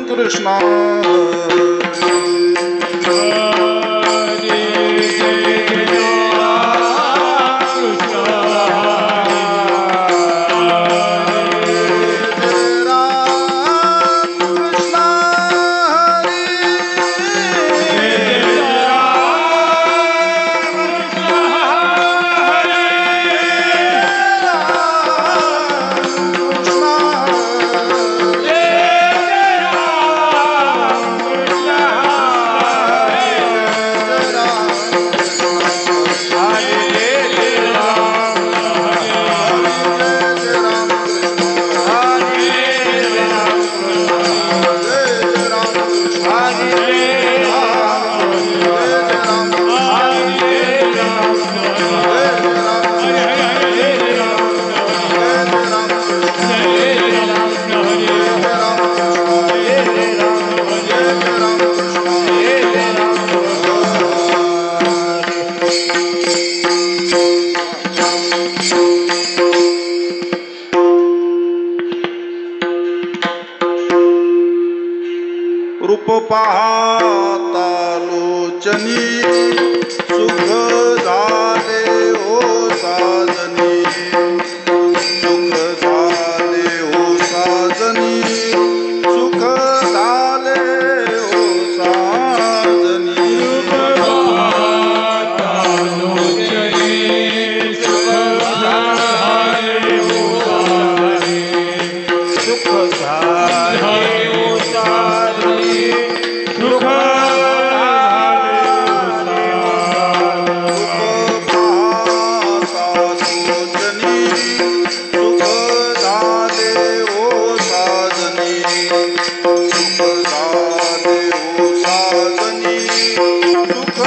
कृष्णा रूप पाहता लोचनी सुख झाले हो साजनी सुख झाले हो साजनी सुख झाले हो साजनी रूप पाहता लोचनी सुख झाले हो साजनी सुख झाले हो साजनी सुख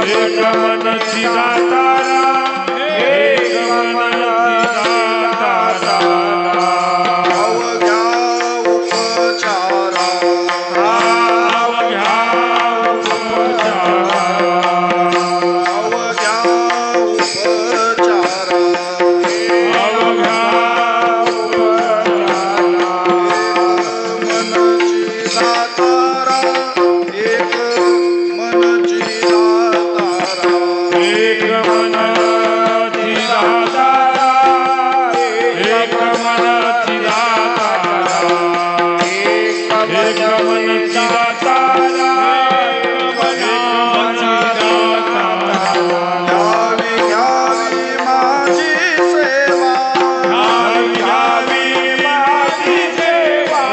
एक मन चिदातारा एक मन चिदातारा अवघ्या उपचारा अवघ्या उपचारा अवघ्या उपचारा अवघ्या मनची दातारा एक मनची दातारा एक मन चिदातारा एक मन चिदातारा एक मन चिदातारा घ्यावी घ्यावी माझी सेवा घ्यावी माझी सेवा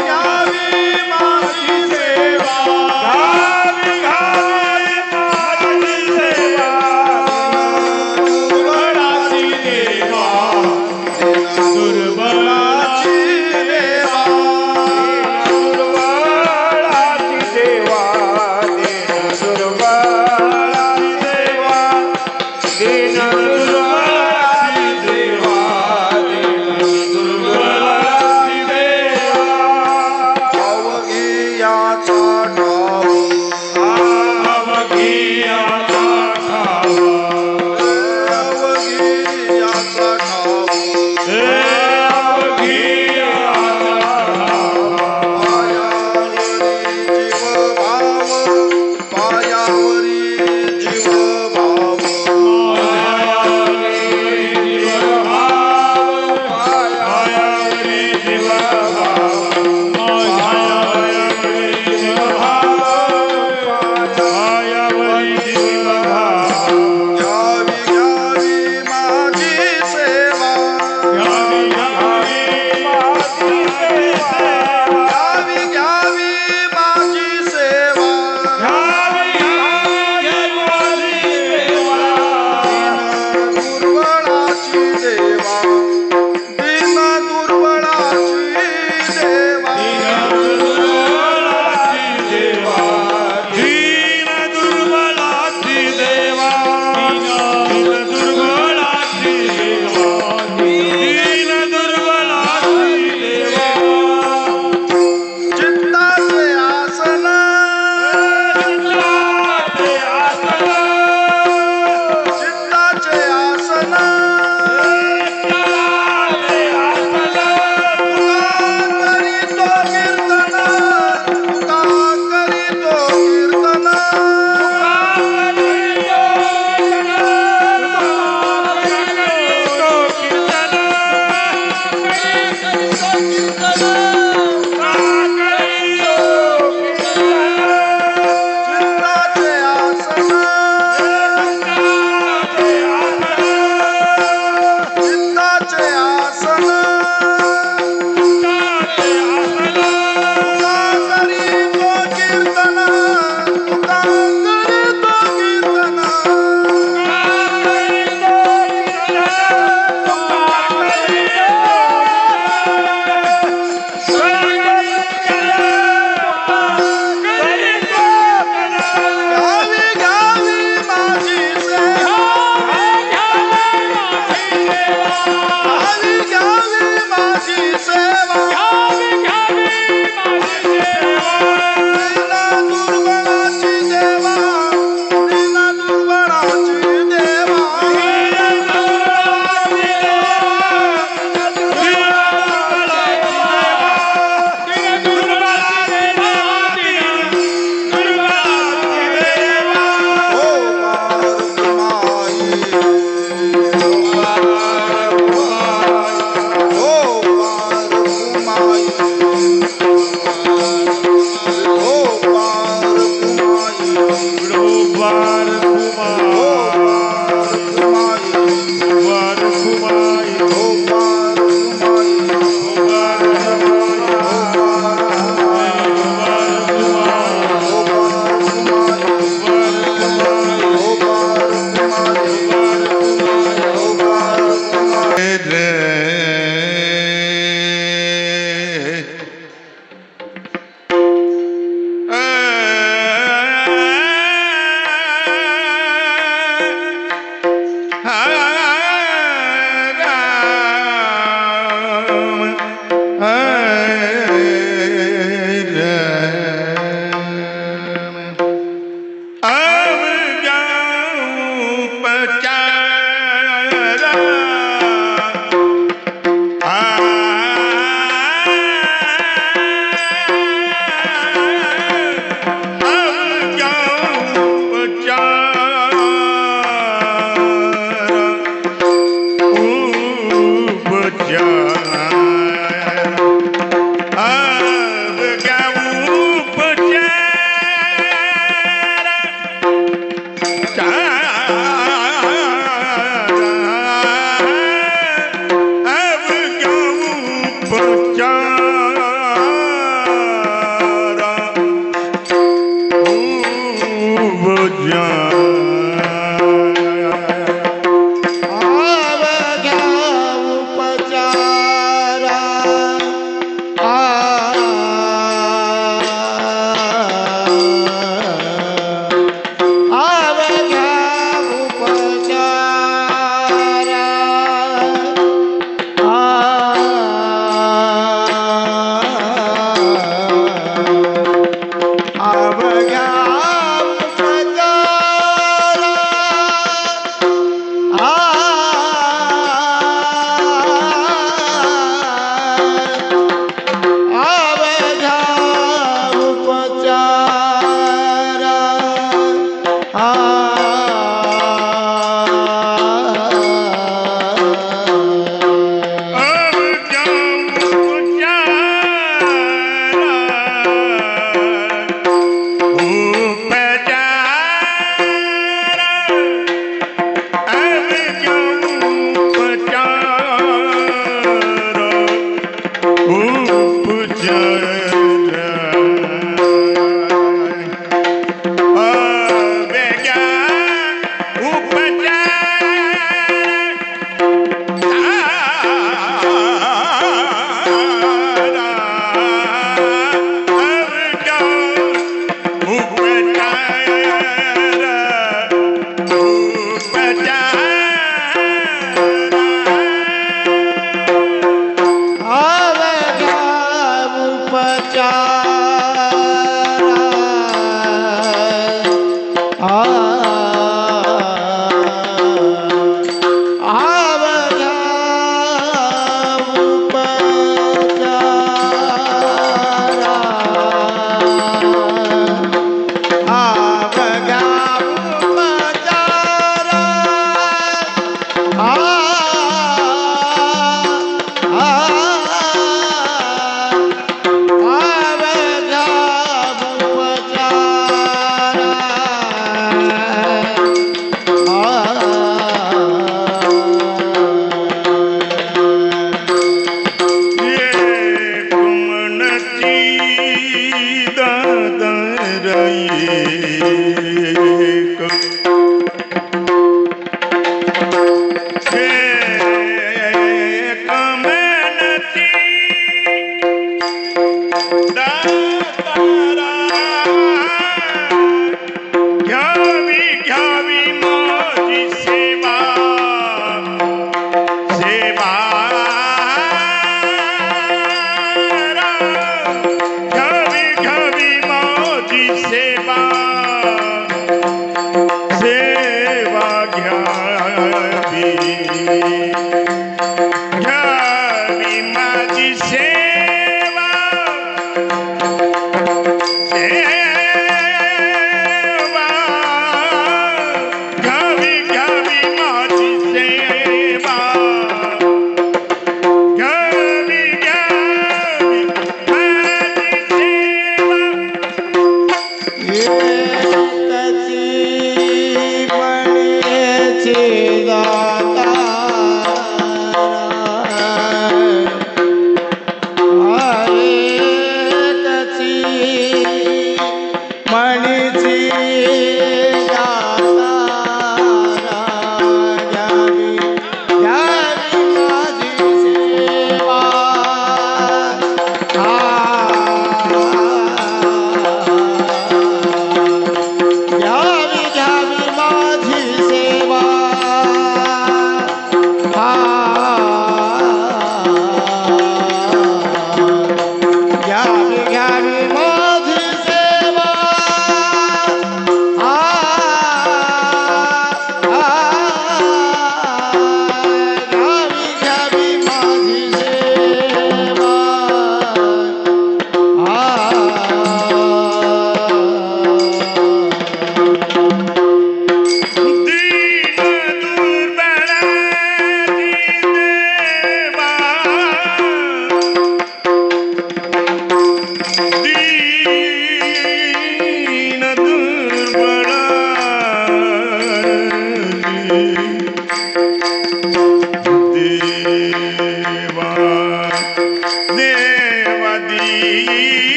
घ्यावी माझी सेवा घ्यावी माझी सेवा दुर्बळाची देवा दुर्बळाची देवा दुर्बळाची देवा दीन दुर्बळाची देवा दीन दुर्बळाची देवा अवघी याचा ठाव अवघी आता खावा अवघी याचा ठाव हे अवघी आता पायावरी जीव भाव पायावरी जीव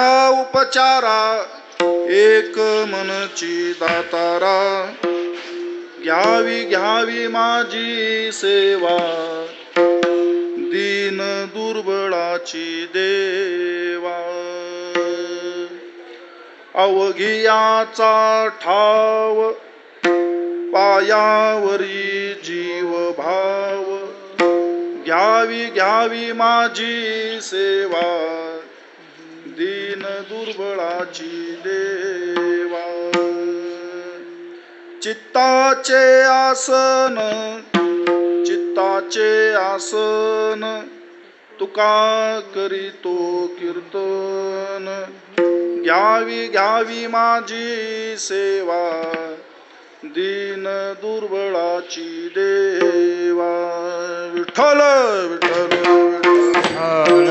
माझ्या उपचारा एक मनची दातारा घ्यावी घ्यावी माझी सेवा दीन दुर्बळाची देवा अवघियाचा ठाव पायावरी जीव भाव घ्यावी घ्यावी माझी सेवा दीन दुर्बळाची देवा चित्ताचे आसन तुका करीतो कीर्तन घ्यावी घ्यावी माझी सेवा दीन दुर्बळाची देवा विठ्ठल विठ्ठल विठ्ठल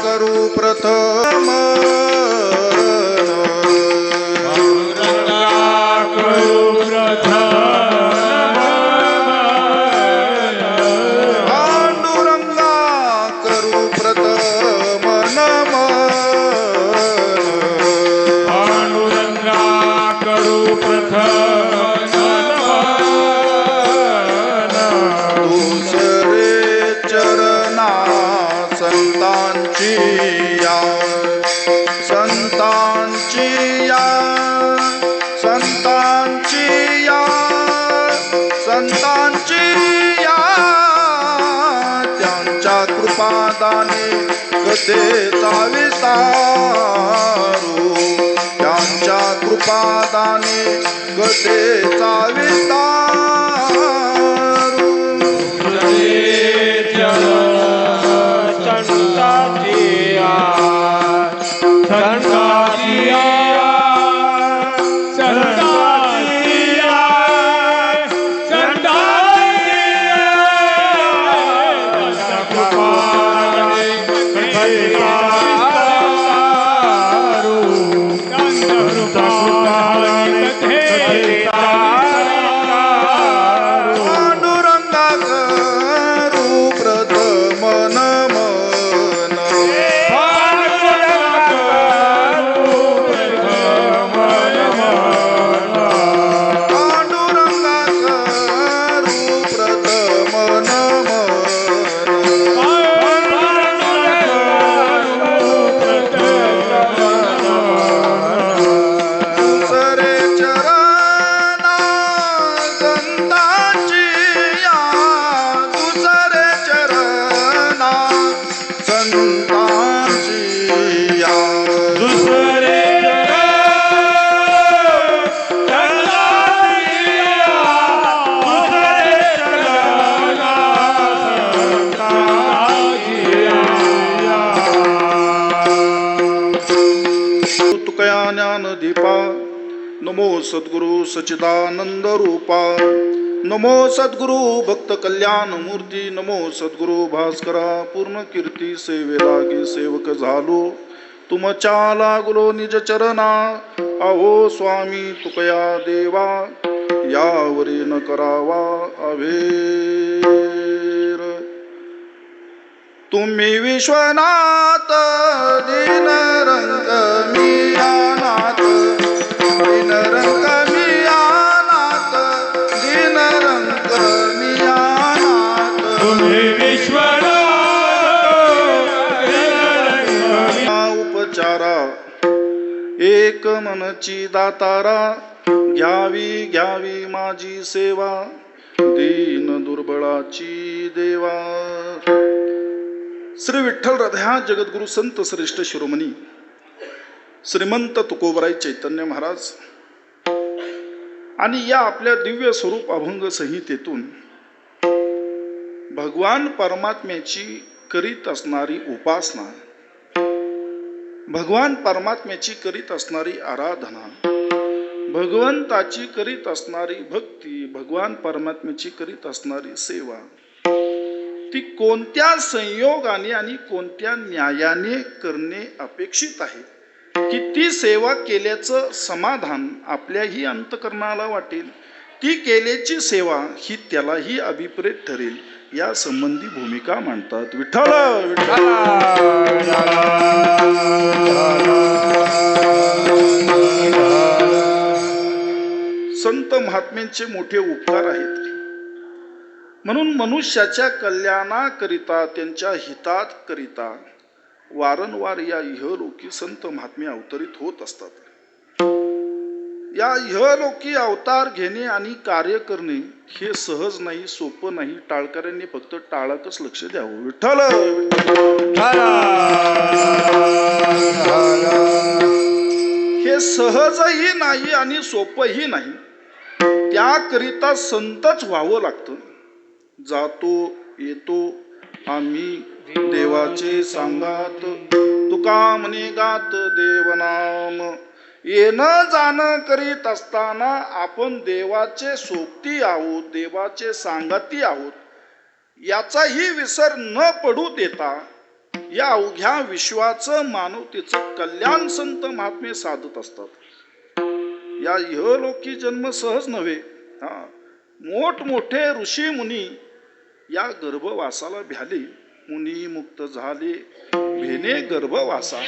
करू प्रथम पांडुरंगा करू प्रथम नमन पांडुरंगा करू प्रथम दुसरे चरणा संतांची या संतांची या संतांची या संतांची या त्यांच्या कृपादाने कथेचा विस्तारू त्यांच्या कृपादाने कथेचा विस्तारू पांडुरंगा करू प्रथम नमन पांडुरंगा करू प्रथम दुसरे चरणा संतांची या दुसरे चरणा संतांची या तुकया ज्ञानदीपा नमो सद्गुरु सच्चिदानंद रूपा नमो सद्गुरु भक्त कल्याण मूर्ती नमो सद्गुरु भास्करा पूर्ण कीर्ती सेवे लागे सेवक झालो तुमच्या लागलो निज चरणा, अहो स्वामी तुकया देवा, यावरी न करावा अभेर. तुम्ही विश्वनाथ दीन रंग मी अनाथ, दीन रंग मी अनाथ, दीन रंग मी अनाथ. तुम्ही विश्वनाथ उपचारा एक मनची दातारा, घ्यावी घ्यावी माझी सेवा, दीन दुर्बळाची देवा. श्री विठ्ठल हृदया जगद्गुरु संत श्रेष्ठ शिरोमणी श्रीमंत तुकोबराई चैतन्य महाराज आणि या आपल्या दिव्य स्वरूप अभंग संहितेतून भगवान परमात्म्याची करीत असणारी उपासना, भगवान परमात्म्याची करीत असणारी आराधना, भगवंताची करीत असणारी भक्ती, भगवान परमात्म्याची करीत असणारी सेवा, ती कोणत्या संयोगाने आणि कोणत्या न्यायाने करणे अपेक्षित आहे, की ती सेवा केल्याचं समाधान आपल्याही अंतकरणाला वाटेल, ती केल्याची सेवा ही त्यालाही अभिप्रेत ठरेल, या संबंधी भूमिका मांडतात. विठ्ठल विठ्ठल. संत महात्म्यांचे मोठे उपकार आहेत, म्हणून मनुष्याच्या कल्याणाकरिता, त्यांच्या हितात करिता वारंवार या इहलोकी संत महात्मे अवतरित होत असतात. या इहलोकी अवतार घेणे आणि कार्य करणे हे सहज नाही, सोपं नाही. टाळकऱ्यांनी फक्त टाळकच लक्ष द्यावं. विठ्ठल. हे सहजही नाही आणि सोपंही नाही. त्याकरिता संतच व्हावं लागतं. जातो येतो आम्ही देवाचे सांगात, तुका म्हणे गात देवनाम. येणं जाणं करीत असताना आपण देवाचे सोबती आहोत, देवाचे सांगती आहोत, याचाही विसर न पडू देता या अवघ्या विश्वाचं, मानवतेचं कल्याण संत महात्मे साधत असतात. या इहलोकी जन्म सहज नव्हे. मोठमोठे ऋषी मुनी या गर्भवासाला भ्याले, मुनी मुक्त झाले भेने गर्भवासा.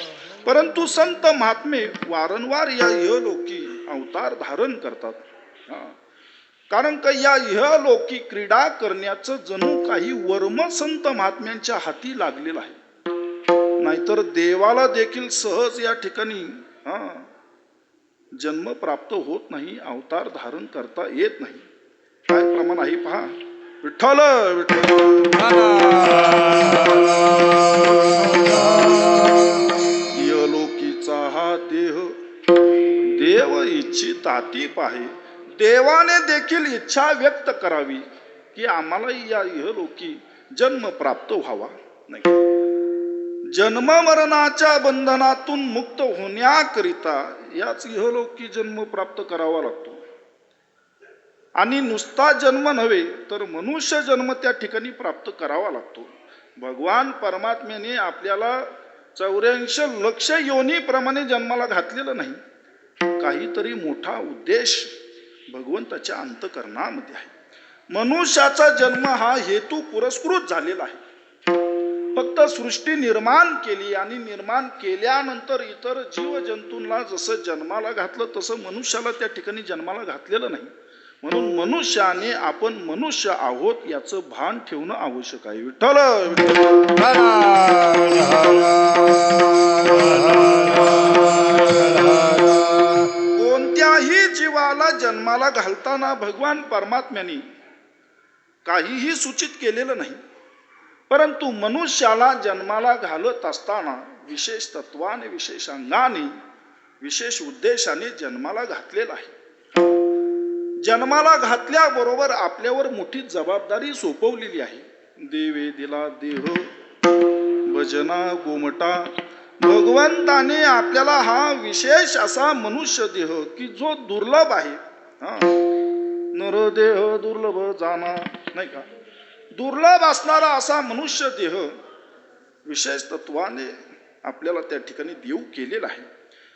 परंतु संत महात्मे वारंवार या इहलोकी अवतार धारण करतात. कारण का या इहलोकी क्रीडा करण्याचं जणू काही वर्म संत महात्म्यांच्या हाती लागलेलं आहे. नाहीतर देवाला देखील सहज या ठिकाणी जन्म प्राप्त होत नाही, अवतार धारण करता येत नाही. काय प्रमाण आहे पहा. विठ्ठल विठ्ठल. इहलोकीचा हा देह देव इच्छिताती पाहे. देवाने देखील इच्छा व्यक्त करावी की आम्हाला या इहलोकी जन्म प्राप्त व्हावा. नाही, जन्म मरणाच्या बंधनातून मुक्त होण्याकरिता याच इहलोकी जन्म प्राप्त करावा लागतो. आणि नुसता जन्म नव्हे तर मनुष्य जन्म त्या ठिकाणी प्राप्त करावा लागतो. भगवान परमात्म्याने आपल्याला 84 लक्ष योनीप्रमाणे जन्माला घातलेलं नाही. काहीतरी मोठा उद्देश भगवंताच्या अंतकरणामध्ये आहे. मनुष्याचा जन्म हा हेतू पुरस्कृत झालेला आहे. फक्त सृष्टी निर्माण केली आणि निर्माण केल्यानंतर इतर जीव जंतूंना जसं जन्माला घातलं तसं मनुष्याला त्या ठिकाणी जन्माला घातलेलं नाही. म्हणून मनुष्याने आपण मनुष्य आहोत याचं भान ठेवणं आवश्यक आहे. विठ्ठल. कोणत्याही जीवाला जन्माला घालताना भगवान परमात्म्याने काहीही सूचित केलेलं नाही. परंतु मनुष्याला जन्माला घालत असताना विशेष तत्वाने, विशेष अंगाने, विशेष उद्देशाने जन्माला घातलेला आहे. जन्माला घातल्याबरोबर आपल्यावर मोठी जबाबदारी सोपवलेली आहे. देवे दिला देह भजना गोमटा. भगवंताने आपल्याला हा विशेष असा मनुष्य देह की जो दुर्लभ आहे. नरदेह दुर्लभ जाना, नाही का, दुर्लभ असणारा असा मनुष्य देह विशेष तत्वाने आपल्याला त्या ठिकाणी देऊ केलेला आहे.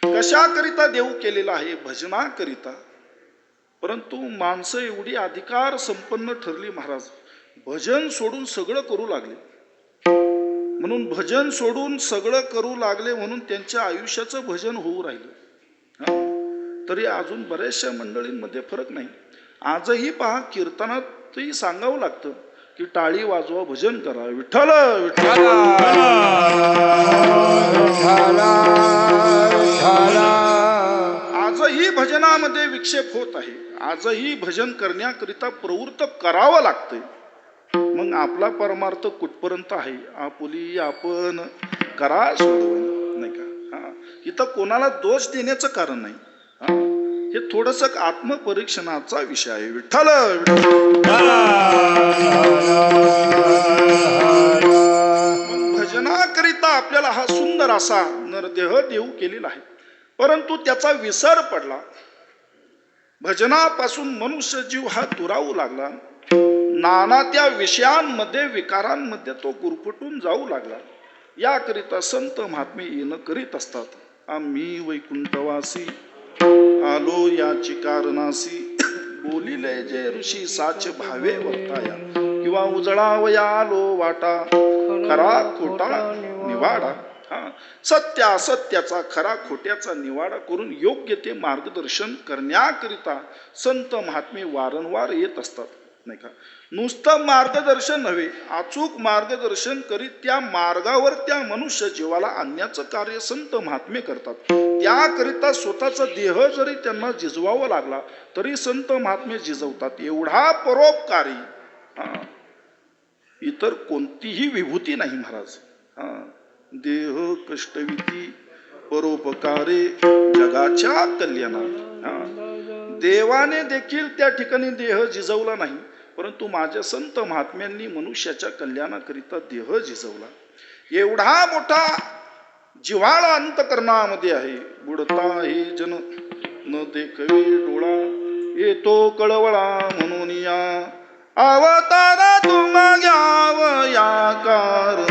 कशाकरिता देऊ केलेला आहे? भजनाकरिता. परंतु माणसं एवढी अधिकार संपन्न ठरली महाराज, भजन सोडून सगळं करू लागले. म्हणून भजन सोडून सगळं करू लागले म्हणून त्यांच्या आयुष्याचं भजन होऊ राहिलं. तरी अजून बऱ्याचशा मंडळींमध्ये फरक नाही. आजही पहा, कीर्तनातही सांगावं लागतं की टाळी वाजवा, भजन करा, विठ्ठल विठ्ठल. आजही भजनामध्ये विक्षेप होत आहे. आजही भजन करण्याकरिता प्रवृत्त करावं लागतंय. मग आपला परमार्थ कुठपर्यंत आहे? आपुली आपण करा सोडवण, नाही का? इथं कोणाला दोष देण्याचं कारण नाही. हे थोडस आत्मपरीक्षणाचा विषय आहे. विठ्ठल भजनाकरिता आपल्याला हा सुंदर असा नरदेह देऊ केलेला आहे. परंतु त्याचा विसर पडला. भजनापासून मनुष्य जीव हा दुरावू लागला. नाना त्या विषयांमध्ये, विकारांमध्ये तो गुरफटून जाऊ लागला. याकरिता संत महात्मे येणं करीत असतात. आम्ही वैकुंठवासी आलो याची कारणासी, बोलिले जे ऋषी साच भावे वर्ताया, किंवा उजळावया आलो वाटा, खरा खोटा निवाडा. सत्य असत्याचा, खरा खोट्याचा निवाडा करून योग्य ते मार्गदर्शन करण्याकरिता संत महात्मे वारंवार येत असतात, नाही का? नुसतं मार्गदर्शन नव्हे, अचूक मार्गदर्शन करीत त्या मार्गावर त्या मनुष्य जीवाला आणण्याचं कार्य संत महात्मे करतात. त्याकरिता स्वतःचा देह जरी त्यांना जिजवावा लागला तरी संत महात्मे जिजवतात. एवढा परोपकारी इतर कोणतीही विभूती नाही महाराज. देह कष्टविती परोपकारे जगाच्या कल्याणा. देवाने देखील त्या ठिकाणी देह जिजवला नाही, परंतु माझ्या संत महात्म्यांनी मनुष्याच्या कल्याणाकरिता देह जिजवला. एवढा मोठा जिव्हाळा अंतकरणामध्ये आहे. बुडता हे जन न देखवे डोळा, येतो कळवळा म्हणून या अवतारा तुम्हा घ्याव या कारण.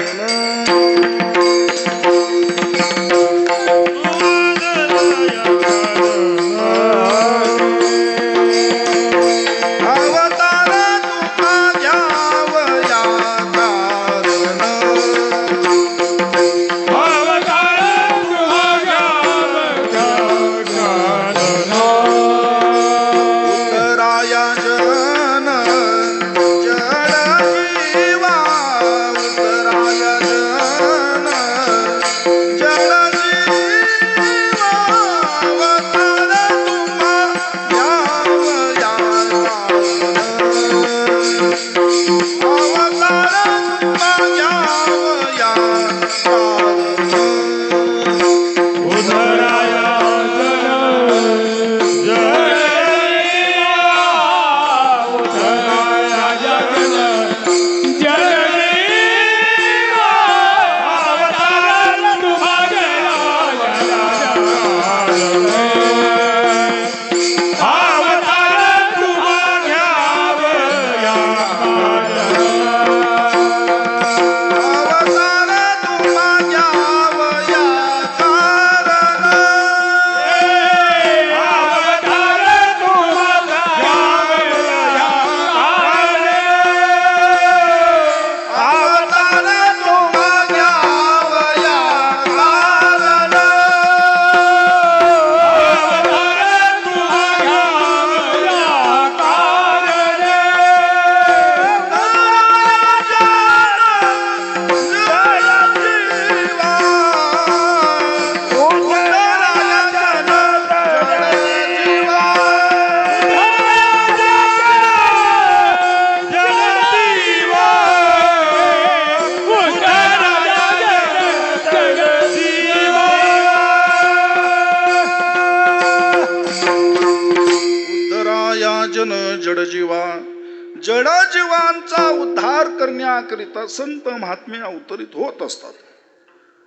जडजीवांचा उद्धार करण्याकरिता संत महात्मे अवतरित होत असतात.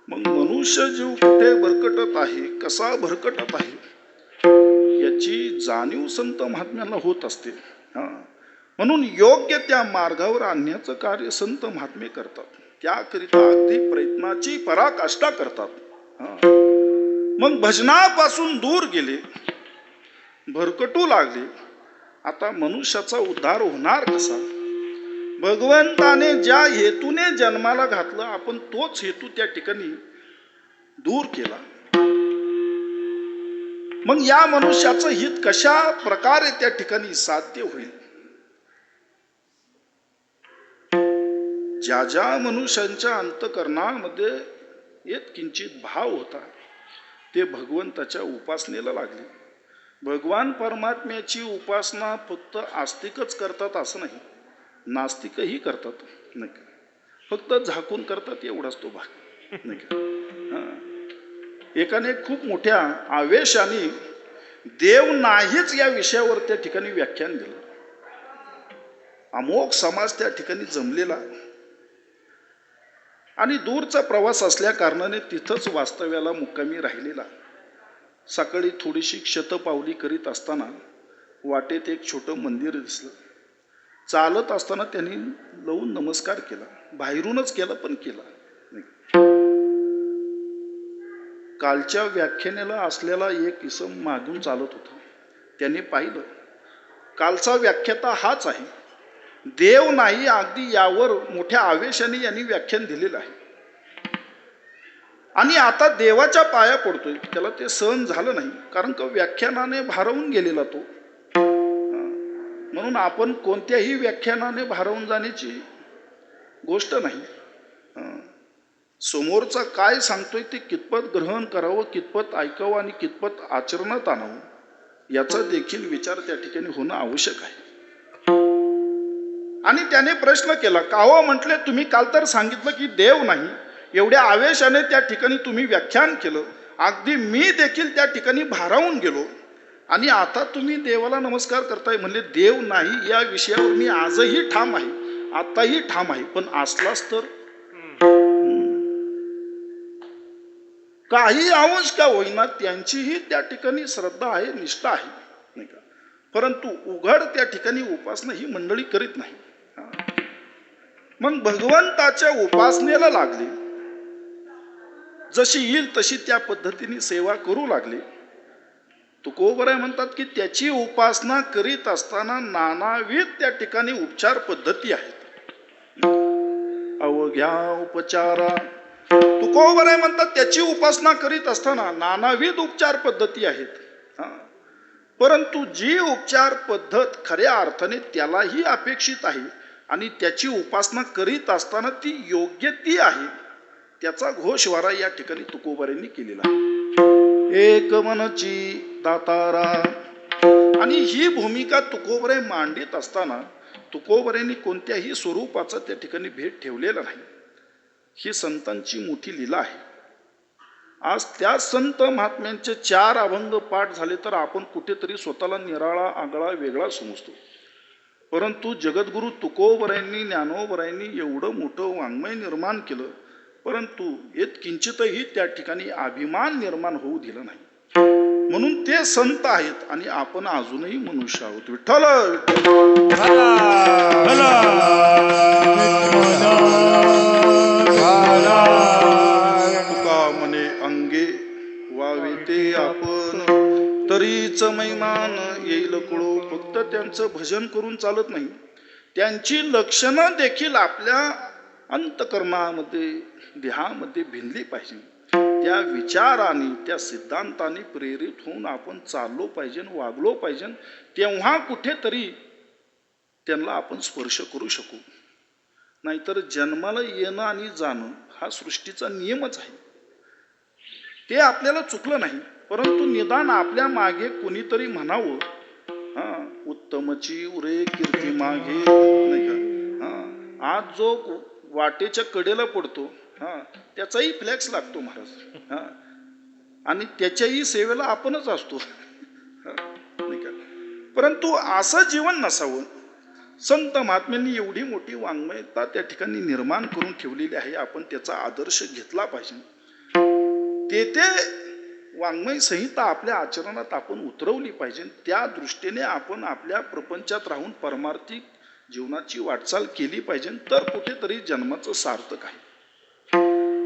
मग मनुष्य जीव कुठे भरकटत आहे, कसा भरकटत आहे याची जाणीव संत महात्म्याला होत असते. म्हणून योग्य त्या मार्गावर आणण्याचं कार्य संत महात्मे करतात. त्याकरिता अगदी प्रयत्नाची पराकाष्ठा करतात. मग भजनापासून दूर गेले, भरकटू लागले. आता मनुष्याचा उद्धार होणार कसा? भगवंताने ज्या हेतूने जन्माला घातलं, आपण तोच हेतू त्या ठिकाणी दूर केला. मग या मनुष्याचं हित कशा प्रकारे त्या ठिकाणी साध्य होईल? ज्या ज्या मनुष्यांच्या अंतकरणामध्ये एक किंचित भाव होता, ते भगवंताच्या उपासनेला लागले. भगवान परमात्म्याची उपासना फक्त आस्तिकच करतात असं नाही, नास्तिकही करतात, नाही का? फक्त झाकून करतात एवढाच तो भाग, नाही का? एकाने खूप मोठ्या आवेशाने देव नाहीच या विषयावर त्या ठिकाणी व्याख्यान दिलं. अमोघ समाज त्या ठिकाणी जमलेला आणि दूरचा प्रवास असल्या कारणाने तिथंच वास्तव्याला मुक्कामी राहिलेला. सकाळी थोडीशी शतपावली करीत असताना वाटेत एक छोटं मंदिर दिसलं. चालत असताना त्यांनी लावून नमस्कार केला, बाहेरूनच केला पण केला. कालच्या व्याख्यानाला असलेला एक इसम मागून चालत होता. त्याने पाहिलं, कालचा व्याख्याता हाच आहे. देव नाही, अगदी यावर मोठ्या आवेशाने यांनी व्याख्यान दिलेलं आहे. आणि आता देवाच्या पाया पडतोय. त्याला ते सहन झालं नाही, कारण का व्याख्यानाने भारावून गेलेला तो. म्हणून आपण कोणत्याही व्याख्यानाने भारावून जाण्याची गोष्ट नाही. समोरचा काय सांगतोय ते कितपत ग्रहण करावं, कितपत ऐकावं आणि कितपत आचरणात आणावं, याचा देखील विचार त्या ठिकाणी होणं आवश्यक आहे. आणि त्याने प्रश्न केला, का हो म्हटले, तुम्ही काल तर सांगितलं की देव नाही, एवढ्या आवेशाने त्या ठिकाणी तुम्ही व्याख्यान केलं, अगदी मी देखील त्या ठिकाणी भारावून गेलो, आणि आता तुम्ही देवाला नमस्कार करताय. म्हणले देव नाही या विषयावर मी आजही ठाम आहे, आताही ठाम आहे. पण असलाच तर काही अंश का होईना त्यांचीही त्या ठिकाणी श्रद्धा आहे, निष्ठा आहे, नाही का? परंतु उघड त्या ठिकाणी उपासना ही मंडळी करीत नाही. मग भगवंताच्या उपासनेला लागले. जशी येईल तशी त्या पद्धतीने सेवा करू लागले. तुकोबराय म्हणतात की त्याची उपासना करीत असताना नानाविध त्या ठिकाणी उपचार पद्धती आहेत. अवघ्या उपचारा, तुकोबराय म्हणतात त्याची उपासना करीत असताना नानाविध उपचार पद्धती आहेत. परंतु जी उपचार पद्धत खऱ्या अर्थाने त्यालाही अपेक्षित आहे आणि त्याची उपासना करीत असताना ती योग्य ती आहे, त्याचा घोषवारा या ठिकाणी तुकोबरायांनी केलेला आहे. एक मनची दातारा. आणि ही भूमिका तुकोबराय मांडित असताना तुकोबरायांनी कोणत्याही स्वरूपाचा त्या ठिकाणी भेद ठेवलेला नाही. ही संतांची मोठी लीला आहे. आज त्या संत महात्म्यांचे 4 अभंग पाठ झाले तर आपण कुठेतरी स्वतःला निराळा, आगळा, वेगळा समजतो. परंतु जगद्गुरु तुकोबरायांनी, ज्ञानोबरायांनी एवढं मोठं वाङ्मय निर्माण केलं, परंतु एक किंचितही त्या ठिकाणी अभिमान निर्माण होऊ दिलं नाही. म्हणून ते संत आहेत आणि आपण अजूनही मनुष्य आहोत. विठ्ठल तुका मने अंगे वावे ते आपण, तरीच मैमान येईल कुळो. फक्त त्यांचं भजन करून चालत नाही, त्यांची लक्षणं देखील आपल्या अंतकरणामध्ये, देहामध्ये भिनली पाहिजे. त्या विचाराने, त्या सिद्धांताने प्रेरित होऊन आपण चाललो पाहिजे, वागलो पाहिजे. तेव्हा कुठेतरी त्यांना आपण स्पर्श करू शकू. नाहीतर जन्माला येणं आणि जाणं हा सृष्टीचा नियमच आहे. ते आपल्याला चुकलं नाही, परंतु निदान आपल्या मागे कोणीतरी म्हणावं, उत्तमची उरे कीर्ती मागे, नाही का? आज जो वाटेच्या कडेला पडतो, त्याचाही फ्लॅक्स लागतो महाराज, आणि त्याच्याही सेवेला आपणच असतो, नाही का? परंतु असं जीवन नसावं. संत महात्म्यांनी एवढी मोठी वाङ्मयता त्या ठिकाणी निर्माण करून ठेवलेली आहे, आपण त्याचा आदर्श घेतला पाहिजे. ते वाङ्मय संहिता आपल्या आचरणात आपण उतरवली पाहिजे. त्या दृष्टीने आपण आपल्या प्रपंचात राहून परमार्थिक जीवनाची वाटचाल केली पाहिजे, तर कुठेतरी जन्माचं सार्थक आहे.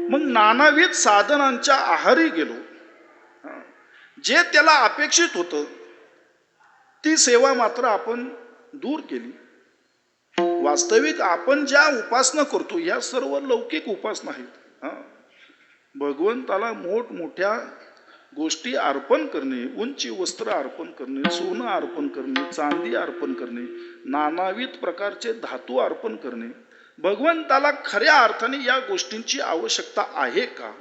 मग नानाविध साधनांच्या आहारी गेलो. जे त्याला अपेक्षित होतं ती सेवा मात्र आपण दूर केली. वास्तविक आपण ज्या उपासना करतो या सर्व लौकिक उपासना आहेत. भगवंताला मोठमोठ्या गोष्टी अर्पण करणे, उंची वस्त्र अर्पण करणे, सोनं अर्पण करणे, चांदी अर्पण करणे, नानाविध प्रकारचे धातू अर्पण करणे, भगवंताला खऱ्या अर्थाने या गोष्टींची आवश्यकता आहे का?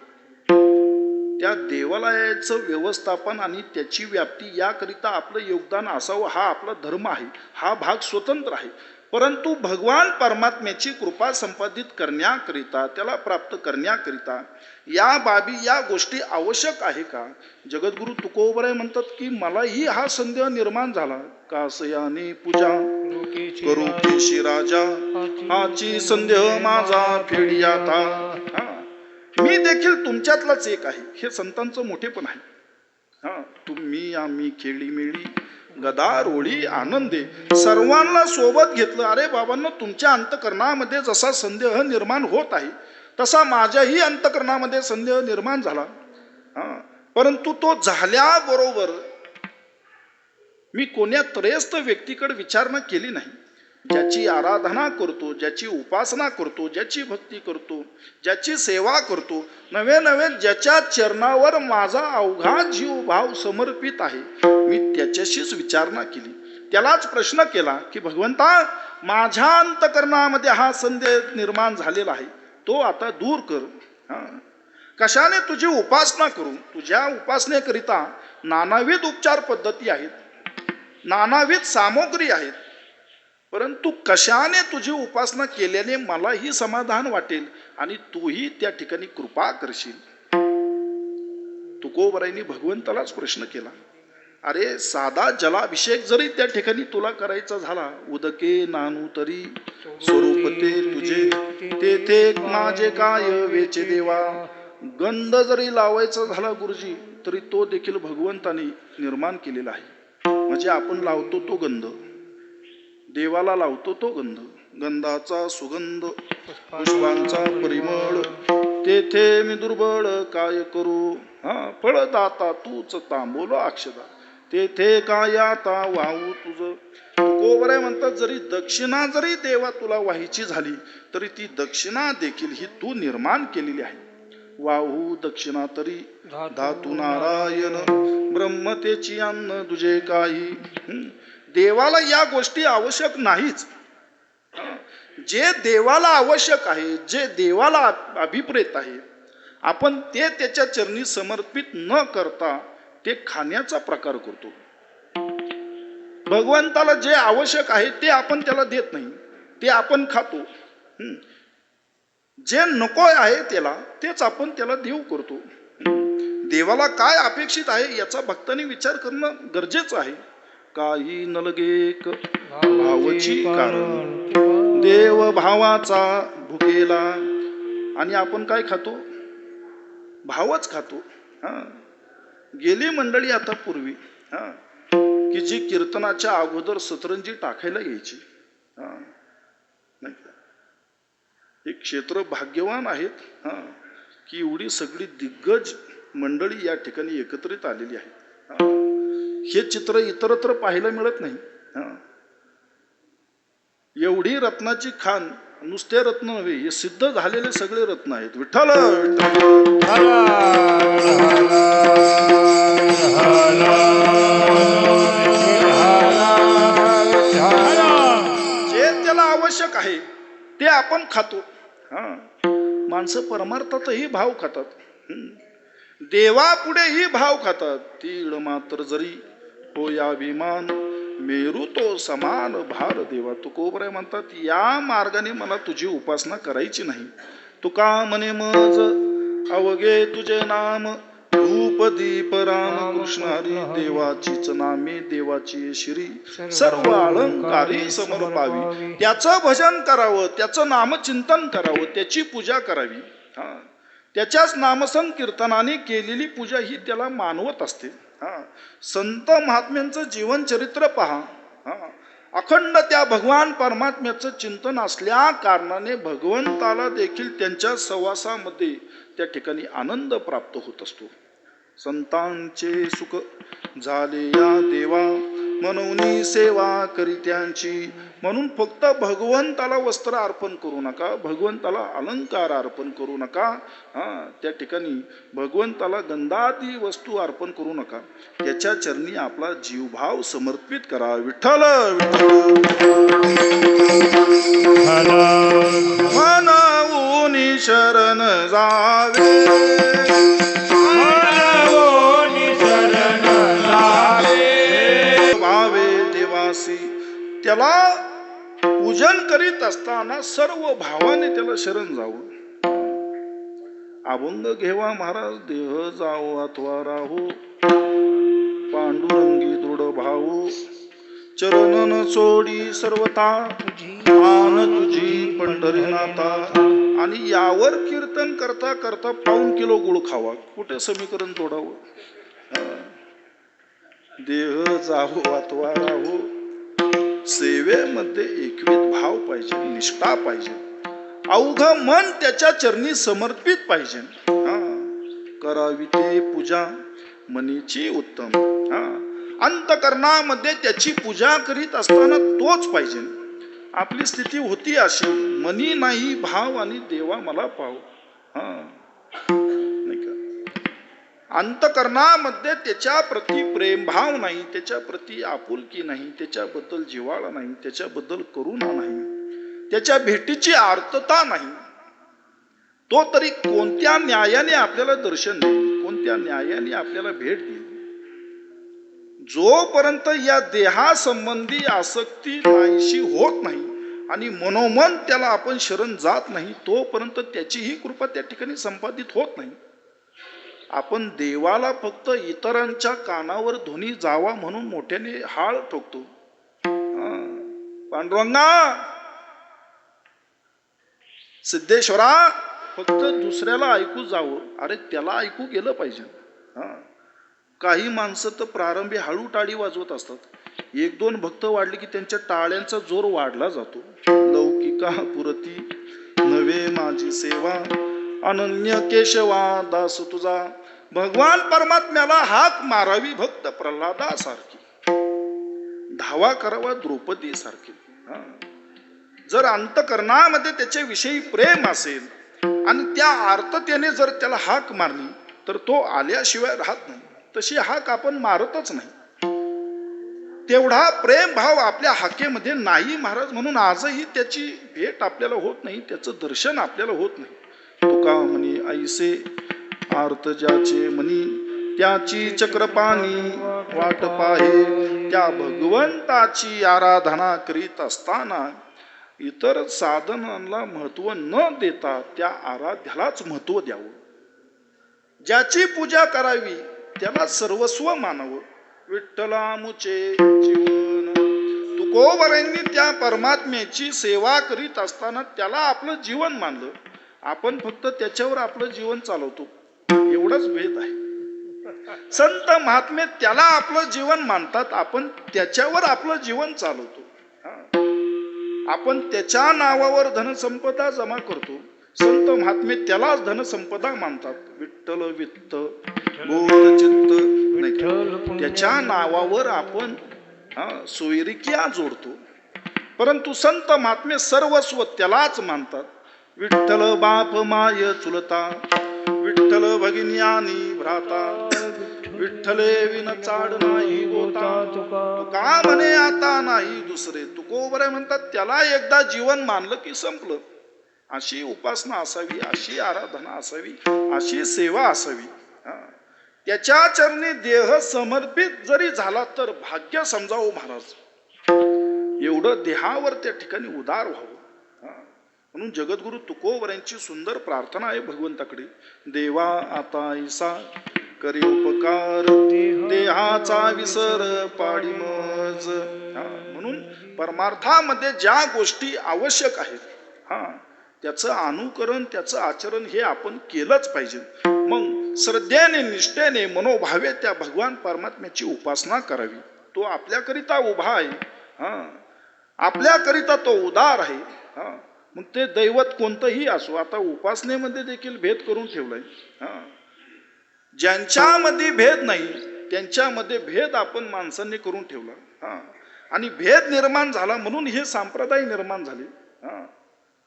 त्या देवालयाचं व्यवस्थापन आणि त्याची व्याप्ती याकरिता आपलं योगदान असावं हा आपला धर्म आहे. हा भाग स्वतंत्र आहे. परंतु भगवान परमात्म्याची कृपा संपादित करण्याकरिता, त्याला प्राप्त करण्याकरिता या बाबी, या गोष्टी आवश्यक आहे का? जगद्गुरु तुकोबराय म्हणतात की मलाही हा संदेह निर्माण झाला. कासयाने पूजा करू केशी राजा, हाची संदेह माझा फेडी आता. मी देखील तुमच्यातलाच एक आहे. हे संतांचं मोठेपण आहे. तुम्ही आम्ही खेळी मेळी गदा रोळी आनंदे, सर्वांना सोबत घेतलं. अरे बाबांनो, तुमच्या अंतकरणामध्ये जसा संदेह निर्माण होत आहे तसा माझ्याही अंतकरणामध्ये संदेह निर्माण झाला. परंतु तो झाल्याबरोबर मी कोण्या त्रयस्थ व्यक्तीकडे विचारणा केली नाही. ज्याची आराधना करतो, ज्याची उपासना करतो, ज्याची भक्ती करतो, ज्याची सेवा करतो, नवे नवे ज्याच्या चरणावर माझा अवघा जीव भाव समर्पित आहे, मी त्याच्याशीच विचारणा केली. त्यालाच प्रश्न केला की भगवंता, माझ्या अंतकरणामध्ये हा संदेह निर्माण झालेला आहे, तो आता दूर कर. कशाने तुझी उपासना करू? तुझ्या उपासनेकरिता नानाविध उपचार पद्धती आहेत, नानाविध सामग्री आहेत. परंतु कशाने तुझी उपासना केल्याने मलाही समाधान वाटेल आणि तूही त्या ठिकाणी कृपा करशील? तुकोबरायांनी भगवंतालाच प्रश्न केला. अरे साधा जलाभिषेक जरी त्या ठिकाणी तुला करायचा झाला, उदके नानू तरी स्वरूप ते तुझे, तेथे माझे काय वेचे देवा. गंध जरी लावायचा झाला गुरुजी, तरी तो देखील भगवंताने निर्माण केलेला आहे. म्हणजे आपण लावतो तो गंध, देवाला लावतो तो गंध, गंधाचा सुगंध, पुष्पांचा परिमळ, तेथे मी दुर्बळ काय करू. फळदाता तूच तांबोल अक्षदा, तेथे काय आता वाहू तुझ. तुकोबराय म्हणतात, जरी दक्षिणा जरी देवा तुला व्हायची झाली तरी ती दक्षिणा देखील ही तू निर्माण केलेली आहे. वाहू दक्षिणा तरी धातू नारायण, ब्रह्मतेची अन्न तुझे काही. देवाला या गोष्टी आवश्यक नाहीच. जे देवाला आवश्यक आहे, जे देवाला अभिप्रेत आहे, आपण ते त्याच्या चरणी समर्पित न करता ते खाण्याचा प्रकार करतो. भगवंताला जे आवश्यक आहे ते आपण त्याला देत नाही, ते आपण खातो. जे नको आहे त्याला, तेच आपण त्याला देव करतो. देवाला काय अपेक्षित आहे याचा भक्तांनी विचार करणं गरजेचं आहे. काही नलगेक भावची कारण, देव भावाचा भुकेला. आणि आपण काय खातो? भावच खातो. गेली मंडळी आता पूर्वी की जी कीर्तनाच्या अगोदर सतरंजी टाकायला यायची. नाही का? एक क्षेत्र भाग्यवान आहेत की एवढी सगळी दिग्गज मंडळी या ठिकाणी एकत्रित आलेली आहे. हे चित्र इतरत्र पाहायला मिळत नाही. एवढी रत्नाची खान, नुसते रत्न नव्हे, हे सिद्ध झालेले सगळे रत्न आहेत. विठ्ठल जे त्याला आवश्यक आहे ते आपण खातो. माणसं परमार्थातही भाव खातात, देवा पुढेही भाव खातात. तीळ मात्र जरी होया विमान, मेरू तो समान भार देवा. तुकोबराय म्हणतात, या मार्गाने मला तुझी उपासना करायची नाही. तुका म्हणे मज अवघे तुझे नाम, धूप दीप राम कृष्ण हरी. देवाचीच नामे देवाची श्री, सर्व अलंकारी समोर पावी. त्याचं भजन करावं, त्याचं नामचिंतन करावं, त्याची पूजा करावी. त्याच्याच नामसंकीर्तनाने केलेली पूजा ही त्याला मानवत असते. संत महात्म्यांचं जीवन चरित्र पहा. अखंड त्या भगवान परमात्म्याचं चिंतन असल्या कारणाने भगवंताला देखील त्यांच्या सहवासामध्ये, त्या ठिकाणी आनंद प्राप्त होत असतो. संतांचे सुख झाले या देवा, म्हणून सेवा करी त्यांची. म्हणून फक्त भगवंताला वस्त्र अर्पण करू नका, भगवंताला अलंकार अर्पण करू नका, त्या ठिकाणी भगवंताला गंधादी वस्तू अर्पण करू नका. त्याच्या चरणी आपला जीवभाव समर्पित करा. विठ्ठल म्हणून शरण जावे, त्याला पूजन करीत असताना सर्व भावाने त्याला शरण जावं. अभंग घेवा महाराज देह जाओ अथवा राहू, पांडुरंगी दृढ भाऊ, चरणन सोडी सर्वता, आन तुझी पंढरीनाथा. आणि यावर कीर्तन करता करता 5 किलो गुळ खावा. कुठे समीकरण तोडावं? देह जाओ अथवा राहू, सेवेमध्ये एकविध भाव पाहिजे, निष्ठा पाहिजे, अवघ मन त्याच्या चरणी समर्पित पाहिजे. करावी ते पूजा मनीची उत्तम. अंतकरणामध्ये त्याची पूजा करीत असताना तोच पाहिजे. आपली स्थिती होती अशी, मनी नाही भाव आणि देवा मला पाव. नाही का? अंतकरणामध्ये त्याच्या प्रती प्रेमभाव नाही, त्याच्या प्रती आपुलकी नाही, त्याच्याबद्दल जिव्हाळा नाही, त्याच्याबद्दल करुणा नाही, त्याच्या भेटीची आर्तता नाही. तो तरी कोणत्या न्यायाने आपल्याला दर्शन देईल, कोणत्या न्यायाने आपल्याला भेट देईल? जोपर्यंत या देहासंबंधी आसक्ती नाहीशी होत नाही आणि मनोमन त्याला आपण शरण जात नाही, तोपर्यंत त्याची ही कृपा त्या ठिकाणी संपादित होत नाही. आपण देवाला फक्त इतरांच्या कानावर ध्वनी जावा म्हणून मोठ्याने हाळ ठोकतो. पांडुरंगा, सिद्धेश्वरा, फक्त दुसऱ्याला ऐकू जावं. अरे त्याला ऐकू गेलं पाहिजे. काही माणसं तर प्रारंभी हळू टाळी वाजवत असतात. 1-2 भक्त वाढले की त्यांच्या टाळ्यांचा जोर वाढला जातो. लौकिका पुरती नवे माझी सेवा, अनन्य केशवा दास तुझा. भगवान परमात्म्याला हाक मारावी भक्त प्रल्हादासारखी, धावा करावा द्रौपदी सारखी. जर अंतकरणामध्ये त्याच्या विषयी प्रेम असेल आणि त्या आर्ततेने जर त्याला हाक मारली तर तो आल्याशिवाय राहत नाही. तशी हाक आपण मारतच नाही. तेवढा प्रेम भाव आपल्या हाकेमध्ये नाही महाराज. म्हणून आजही त्याची भेट आपल्याला होत नाही, त्याचं दर्शन आपल्याला होत नाही. तुका म्हणी ऐसे आर्त ज्याचे मनी, त्याची चक्रपाणी वाट पाहे. त्या भगवंताची आराधना करीत असताना इतर साधनांना महत्व न देता त्या आराध्यालाच महत्व द्यावं. ज्याची पूजा करावी त्याला सर्वस्व मानावं. विठ्ठलामुचे जीवन. तुकोबरांनी त्या परमात्म्याची सेवा करीत असताना त्याला आपलं जीवन मानलं. आपण फक्त त्याच्यावर आपलं जीवन चालवतो, एवढाच भेद आहे. संत महात्मे त्याला आपलं जीवन मानतात, आपण त्याच्यावर आपलं जीवन चालवतो. आपण त्याच्या नावावर धनसंपदा जमा करतो, संत महात्मे त्यालाच धनसंपदा मानतात. विठ्ठल वित्त बोध चित्त, नाही त्याच्या नावावर आपण सोयरिकिया जोडतो. परंतु संत महात्मे सर्वस्व त्यालाच मानतात. विठ्ठल बाप माय चुलता, विठ्ठल भगिनी भ्राता, विठ्ठले विन चाड नाही होता. तुका म्हणे आता नाही दुसरे. तुकोबरे म्हणतात त्याला एकदा जीवन मानलं की संपलं. अशी उपासना असावी, अशी आराधना असावी, अशी सेवा असावी. त्याच्या चरणी देह समर्पित जरी झाला तर भाग्य समजावं महाराज. एवढं देहावर त्या ठिकाणी उदार व्हावं. म्हणून जगद्गुरु तुकोबऱ्यांची सुंदर प्रार्थना आहे भगवंताकडे. देवा आता ऐसा करी उपकार, देहाचा विसर पाडी मज. म्हणून परमार्थामध्ये ज्या गोष्टी आवश्यक आहेत त्याचं अनुकरण, त्याचं आचरण हे आपण केलंच पाहिजे. मग श्रद्धेने, निष्ठेने, मनोभावे त्या भगवान परमात्म्याची उपासना करावी. तो आपल्याकरिता उभा आहे, आपल्याकरिता तो उदार आहे. मग ते दैवत कोणतंही असो, आता उपासनेमध्ये देखील भेद करून ठेवलाय. हा, ज्यांच्यामध्ये भेद नाही त्यांच्यामध्ये भेद आपण माणसांनी करून ठेवला. हा, आणि भेद निर्माण झाला म्हणून हे संप्रदाय निर्माण झाले. हा,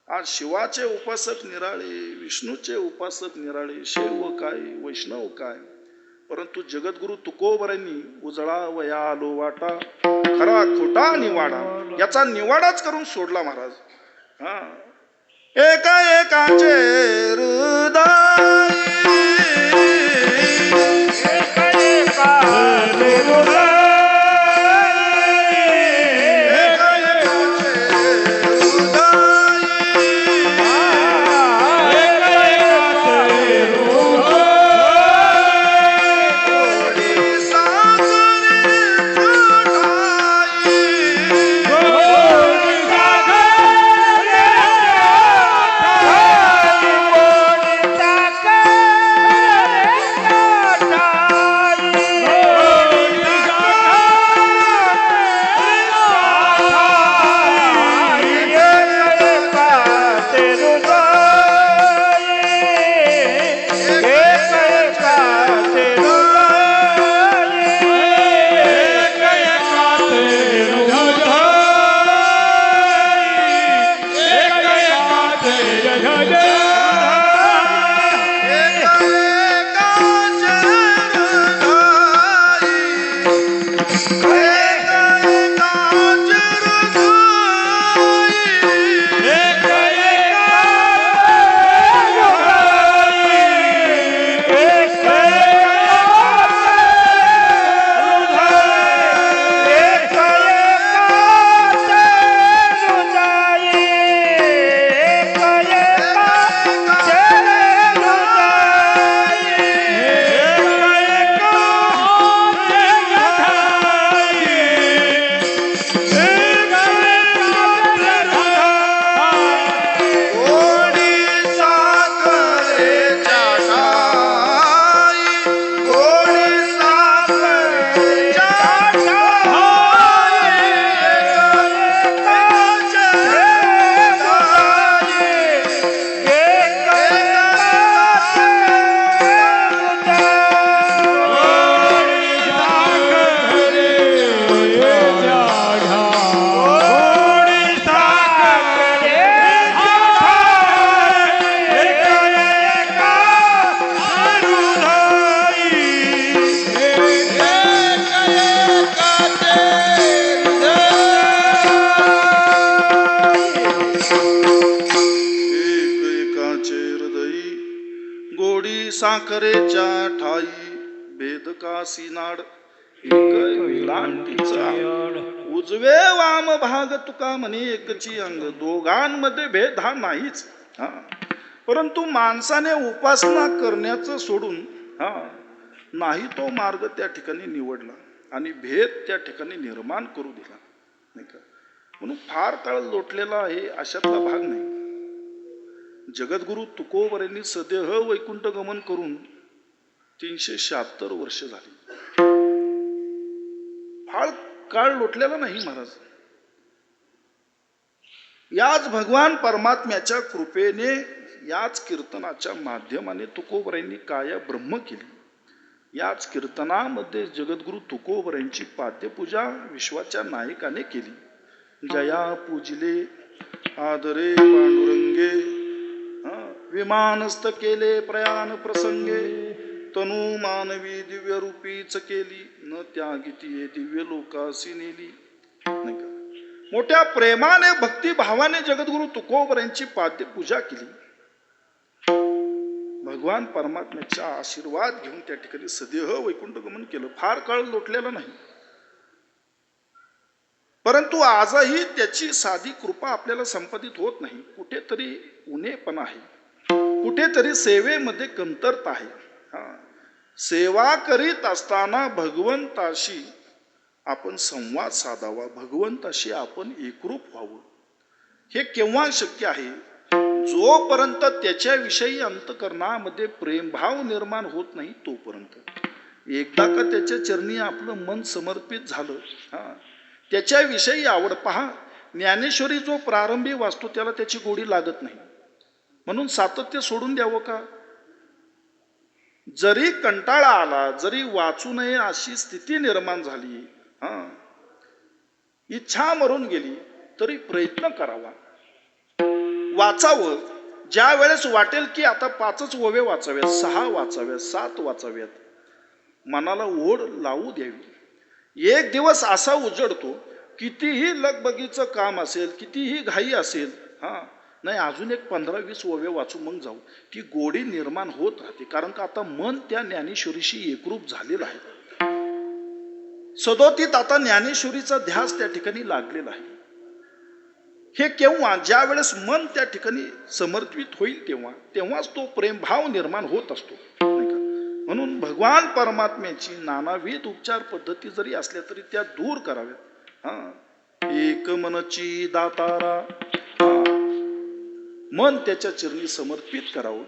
आज शिवाचे उपासक निराळे, विष्णूचे उपासक निराळे, शैव काय वैष्णव काय, परंतु जगद्गुरु तुकोबरांनी उजळा वया आलो वाटा, खरा खोटा निवाडा, याचा निवाडाच करून सोडला महाराज. हा, एका एकाचे हृदय, साखरेच्या ठाई भेद कासी नाड, एक वेलांटीचा उजवे वाम भाग तुका म्हणे एकची अंग. दोघांमध्ये भेद हा नाहीच. हा, परंतु माणसाने उपासना करण्याचं सोडून नाही तो मार्ग त्या ठिकाणी निवडला आणि भेद त्या ठिकाणी निर्माण करू दिला, नाही का. म्हणून फार काळ लोटलेला आहे अशातला भाग नाही. जगद्गुरु तुकोबरांनी सदेह वैकुंठ गमन करून 376 वर्ष झाली. फार काळ लोटलेला नाही महाराज. याच भगवान परमात्म्याच्या कृपेने, याच कीर्तनाच्या माध्यमाने तुकोबरांनी काया ब्रह्म केली. याच कीर्तनामध्ये जगद्गुरु तुकोबरांची पाद्यपूजा विश्वाच्या नायकाने केली. जया पूजिले आदरे पांडुरंगे, विमानस्थ केले प्रयाण प्रसंगे, तनु मानवी दिव्य रूपीच केली, न त्यागिती दिव्य लोकासी नेली, नाही का. मोठ्या प्रेमाने भक्तिभावाने जगद्गुरु तुकोबरांची पाद्यपूजा केली. भगवान परमात्म्याचा आशीर्वाद घेऊन त्या ठिकाणी सदेह वैकुंठ गमन केलं. फार काळ लोटलेला नाही, परंतु आजही त्याची साधी कृपा आपल्याला संपादित होत नाही. कुठेतरी उणेपणा आहे, कुठेतरी सेवेमध्ये कमतरता आहे. सेवा करीत असताना भगवंताशी आपण संवाद साधावा, भगवंताशी आपण एकरूप व्हावं. हे केव्हा शक्य आहे? जोपर्यंत त्याच्याविषयी अंतःकरणामध्ये प्रेमभाव निर्माण होत नाही तोपर्यंत. एकदा का त्याच्या चरणी आपलं मन समर्पित झालं, त्याच्याविषयी आवड. पहा, ज्ञानेश्वरी जो प्रारंभी वाचतो त्याला त्याची गोडी लागत नाही, म्हणून सातत्य सोडून द्यावं का? जरी कंटाळा आला, जरी वाचू नये अशी स्थिती निर्माण झाली, इच्छा मरून गेली, तरी प्रयत्न करावा, वाचावं. ज्या वेळेस वाटेल की आता 5च ओवे वाचाव्यात, 6 वाचाव्यात, 7 वाचाव्यात, मनाला ओढ लावू द्यावी. एक दिवस असा उजडतो, कितीही लगबगीचं काम असेल, कितीही घाई असेल, नाही अजून एक 15-20 ओवे वाचू मग जाऊ, ती गोडी निर्माण होत राहते. कारण का आता मन त्या ज्ञानेश्वरीशी एकरूप झालेलं आहे. सदोतीत आता ज्ञानेश्वरीचा ध्यास त्या ठिकाणी लागलेला आहे. हे केव्हा? ज्या वेळेस मन त्या ठिकाणी समर्पित होईल तेव्हाच तो प्रेमभाव निर्माण होत असतो, नाही का? म्हणून भगवान परमात्म्याची नानाविध उपचार पद्धती जरी असल्या तरी त्या दूर कराव्यात. एक मनची दातारा, मन त्याच्या चरणी समर्पित करावं,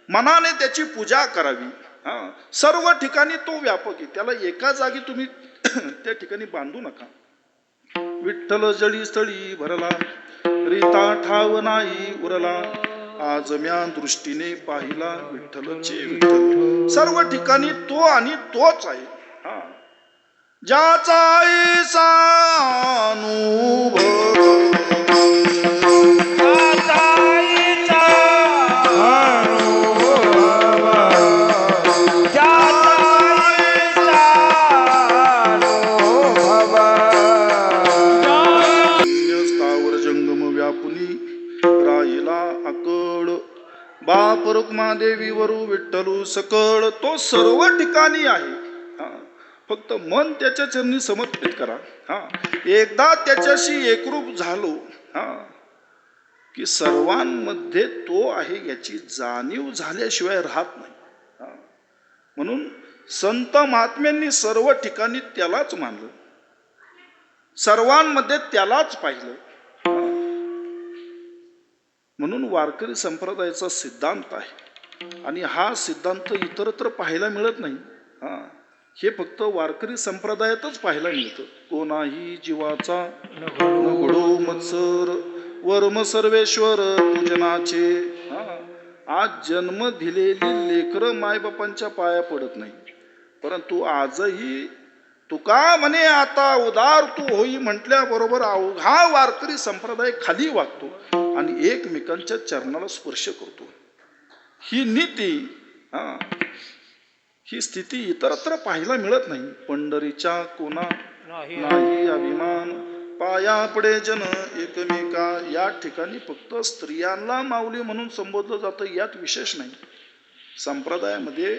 मनाने त्याची पूजा करावी. सर्व ठिकाणी तो व्यापक आहे, त्याला एका जागी तुम्ही त्या ठिकाणी बांधू नका. विठ्ठल जळी स्थळी भरला, रीता ठाव नाही उरला, आज म्या दृष्टीने पाहिला विठ्ठलचे विठ्ठल. सर्व ठिकाणी तो आणि तोच आहे. ज्याचा ऐसा अनुभव, बाप रुक्मादेवी वरू विठ्ठलू सकळ, तो सर्व ठिकाणी आहे. फक्त मन त्याच्या चरणी समर्पित करा. एकदा त्याच्याशी एकरूप झालो की सर्वांमध्ये तो आहे याची जाणीव झाल्याशिवाय राहत नाही. म्हणून संत महात्म्यांनी सर्व ठिकाणी त्यालाच मानलं, सर्वांमध्ये त्यालाच पाहिलं. म्हणून वारकरी संप्रदायाचा सिद्धांत आहे, आणि हा सिद्धांत इतरत्र पाहायला मिळत नाही. हे फक्त वारकरी संप्रदायातच पाहायला मिळतं. कोणाही जीवाचा घडो मत्सर, वर्म सर्वेश्वर पूजनाचे. आज जन्म दिलेली लेकरं मायबापांच्या पाया पडत नाही, परंतु आजही तुका म्हणे आता उदार तू होई म्हटल्याबरोबर अवघा वारकरी संप्रदाय खाली वागतो आणि एकमेकांच्या चरणाला स्पर्श करतो. ही नीती, ही स्थिती इतरत्र पाहायला मिळत नाही. पंढरीच्या कोणा नाही अभिमान, पाया पडे जन एकमेका. या ठिकाणी फक्त स्त्रियांना माऊली म्हणून संबोधलं जातं, यात विशेष नाही. संप्रदायामध्ये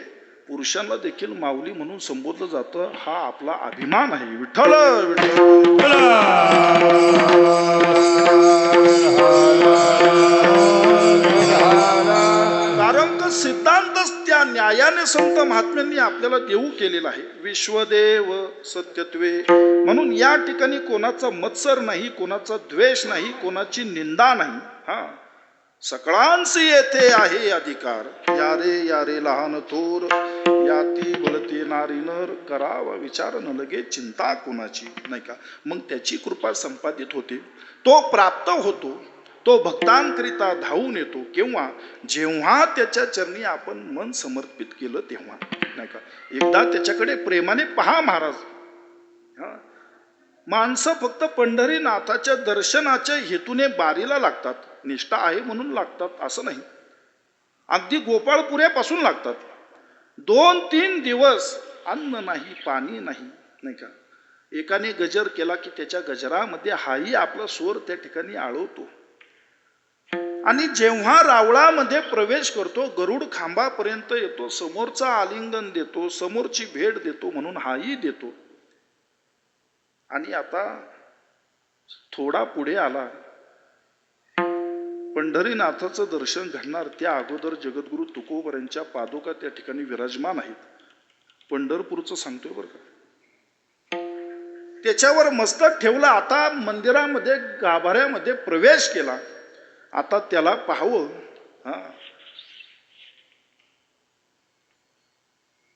पुरुषांना देखील माऊली म्हणून संबोधलं जातं. हा आपला अभिमान आहे. विठ्ठल विठ्ठल. कारण का सिद्धांतच त्या न्यायाने संत महात्म्यांनी आपल्याला देऊ केलेला आहे. विश्वदेव सत्यत्वे. म्हणून या ठिकाणी कोणाचा मत्सर नाही, कोणाचा द्वेष नाही, कोणाची निंदा नाही. सकळांसी येथे आहे अधिकार. यारे यारे लहान थोर, याती बोलते नारी नर, करावा विचार न लगे चिंता कोणाची, नाही का? मग त्याची कृपा संपादित होते, तो प्राप्त होतो, तो भक्तांकरिता धावून येतो. केव्हा? जेव्हा त्याच्या चरणी आपण मन समर्पित केलं तेव्हा, नाही का? एकदा त्याच्याकडे प्रेमाने पहा महाराज. माणसं फक्त पंढरीनाथाच्या दर्शनाच्या हेतूने बारीला लागतात, निष्ठा आहे म्हणून लागतात असं नाही. अगदी गोपाळपुऱ्यापासून लागतात. 2-3 दिवस अन्न नाही, पाणी नाही, नाही का? एकाने गजर केला की त्याच्या गजरामध्ये हाही आपला स्वर त्या ठिकाणी आळवतो. आणि जेव्हा रावळामध्ये प्रवेश करतो, गरुड खांबापर्यंत येतो, समोरचा आलिंगन देतो, समोरची भेट देतो, म्हणून हाही देतो. आणि आता थोडा पुढे आला, पंढरीनाथाचं दर्शन घडणार त्या अगोदर जगद्गुरु तुकोबरांच्या पादुका त्या ठिकाणी विराजमान आहेत. पंढरपूरचं सांगतोय बरं का. त्याच्यावर मस्तक ठेवला. आता मंदिरामध्ये गाभाऱ्यामध्ये प्रवेश केला. आता त्याला पाहावं.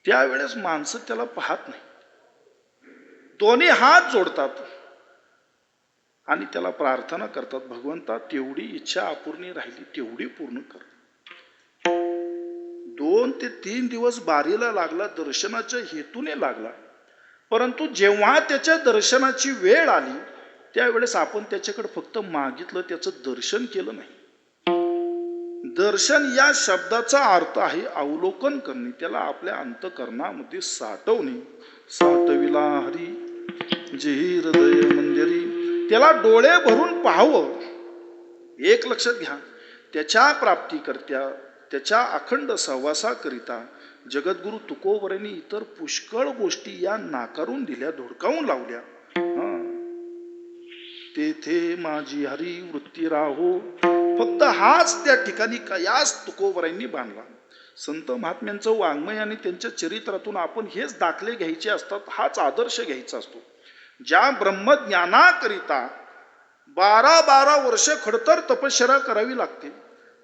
त्यावेळेस माणसं त्याला पाहत नाही, दोन्ही हात जोडतात आणि त्याला प्रार्थना करतात, भगवंता तेवढी इच्छा अपूर्ण राहिली तेवढी पूर्ण कर. 2 ते 3 दिवस बारीला लागला, दर्शनाच्या हेतूने लागला. परंतु जेव्हा त्याच्या दर्शनाची वेळ आली त्यावेळेस आपण त्याच्याकडे फक्त मागितलं, त्याचं दर्शन केलं नाही. दर्शन या शब्दाचा अर्थ आहे अवलोकन करणे, त्याला आपल्या अंतःकरणामध्ये साठवणे. साठविला हरी जे हृदय मंदिरी, त्याला डोळे भरून पाहावं. एक लक्षात घ्या, त्याच्या प्राप्तीकरत्या, त्याच्या अखंड सहवासाकरिता जगद्गुरु तुकोबरांनी इतर पुष्कळ गोष्टी या नाकारून दिल्या, धुडकावून लावल्या. तेथे माझी हरी वृत्ती राहो, फक्त हाच त्या ठिकाणी याच तुकोबरांनी बांधला. संत महात्म्यांचं वाङ्मय आणि त्यांच्या चरित्रातून आपण हेच दाखले घ्यायचे असतात, हाच आदर्श घ्यायचा असतो. ज्या ब्रह्मज्ञानाकरिता 12 वर्ष खडतर तपश्चर्या करावी लागते,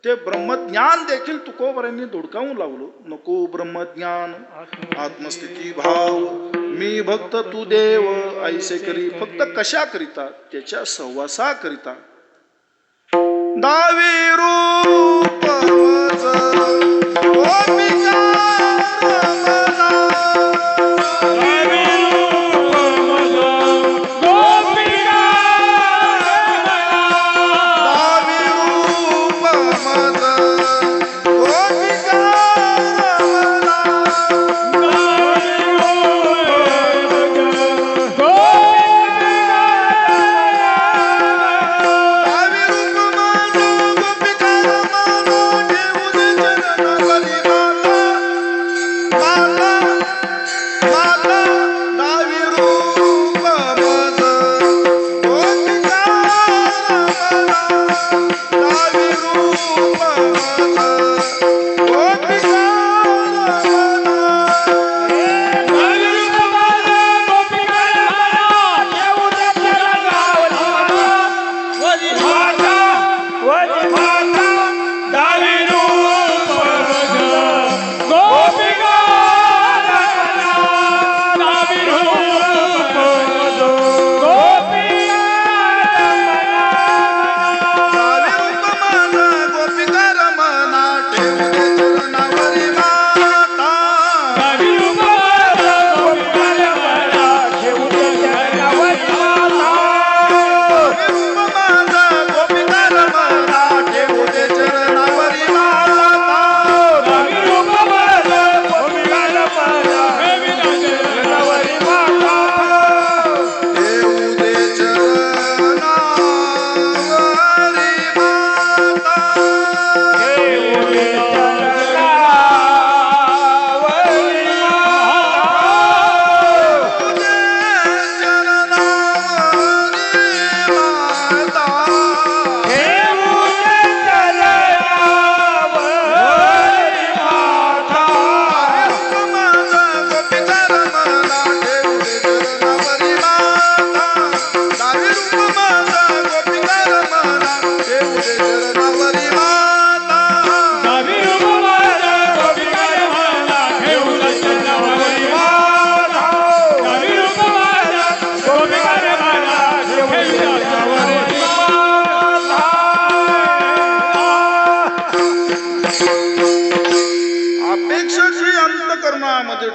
ते ब्रह्मज्ञान देखील तुकोबरांनी धुडकावून लावलं. नको ब्रह्मज्ञान आत्मस्थिती भाव, मी भक्त तू देव ऐसे करी. फक्त कशा करिता? त्याच्या सहवासाकरिता. दावी रूप वज गोपिका रमणा,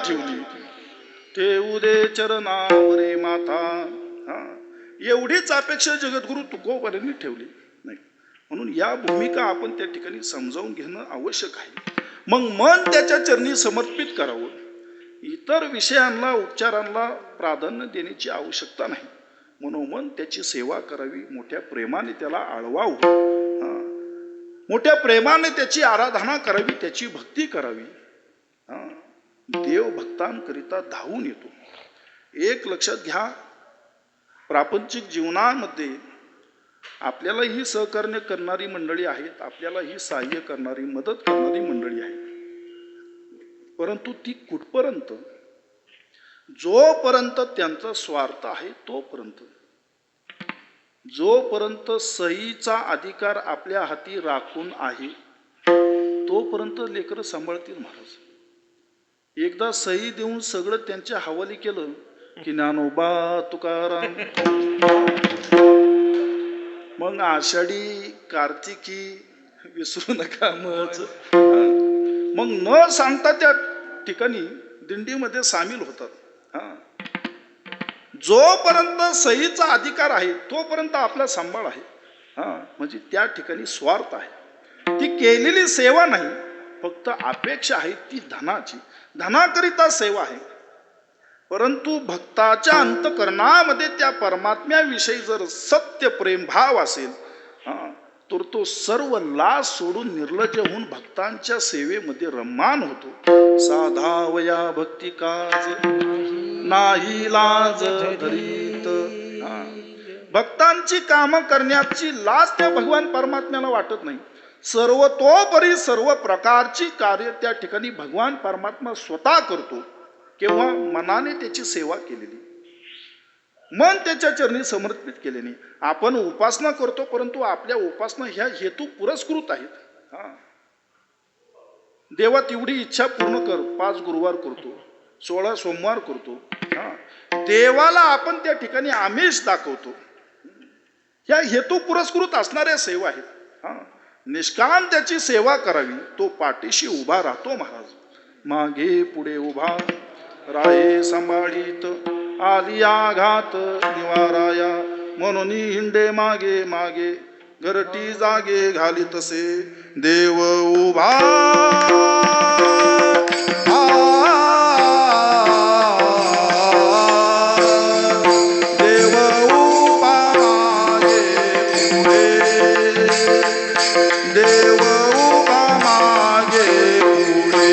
ठेवली ठेवू दे चरणावरे माता. एवढीच अपेक्षा जगद्गुरु तुकोबरांनी ठेवली नाही. म्हणून या भूमिका आपण त्या ठिकाणी समजावून घेणं आवश्यक आहे. मग मन त्याच्या चरणी समर्पित करावं. इतर विषयांना उपचारांना प्राधान्य देण्याची आवश्यकता नाही. मनोमन त्याची सेवा करावी, मोठ्या प्रेमाने त्याला आळवावं, मोठ्या प्रेमाने त्याची आराधना करावी, त्याची भक्ती करावी. देव भक्तांकरिता धावून येतो. एक लक्षात घ्या, प्रापंचिक जीवनामध्ये आपल्यालाही सहकार्य करणारी मंडळी आहेत, आपल्यालाही सहाय्य करणारी, मदत करणारी मंडळी आहे. परंतु ती कुठपर्यंत? जोपर्यंत त्यांचा स्वार्थ आहे तोपर्यंत. जोपर्यंत सहीचा अधिकार आपल्या हाती राखून आहे तोपर्यंत लेकरं सांभाळतील महाराज. एकदा सही देऊन सगळं त्यांच्या हवाली केलं की ज्ञानोबा तुकाराम मग आषाढी कार्तिकी विसरू नका मच. मग न सांगता त्या ठिकाणी दिंडीमध्ये सामील होतात. हा, जोपर्यंत सहीचा अधिकार आहे तोपर्यंत आपला सांभाळ आहे. हा, म्हणजे त्या ठिकाणी स्वार्थ आहे. ती केलेली सेवा नाही, फक्त अपेक्षा आहे ती धनाची. धनाकरिता सेवा आहे. परंतु भक्ताच्या अंतकरणामध्ये त्या परमात्म्याविषयी जर सत्य प्रेम भाव असेल, तर तो सर्व लाज सोडून निर्लज्ज होऊन भक्तांच्या सेवेमध्ये रममान होतो. साधावया भक्ती काज नाही लाज धरीत. भक्तांची कामं करण्याची लाज त्या भगवान परमात्म्याला वाटत नाही. सर्वतोपरी सर्व प्रकारची कार्य त्या ठिकाणी भगवान परमात्मा स्वतः करतो. केव्हा? मनाने त्याची सेवा केलेली, मन त्याच्या चरणी समर्पित केल्याने. आपण उपासना करतो, परंतु आपल्या उपासना ह्या हेतू पुरस्कृत आहेत. देवा तेवढी इच्छा पूर्ण कर. 5 गुरुवार करतो, 16 सोमवार करतो. देवाला आपण त्या ठिकाणी आमिष दाखवतो. ह्या हेतू पुरस्कृत असणाऱ्या सेवा आहेत. निष्काम त्याची सेवा करावी. तो पाठीशी उभा राहतो महाराज. मागे पुढे उभा राहे सांभाळीत, आली आघात निवाराया. म्हणून हिंडे मागे मागे, घरटी जागे घाली तसे. देव उभा देव उभा मागे पुढे, देव उभा मागे पुढे.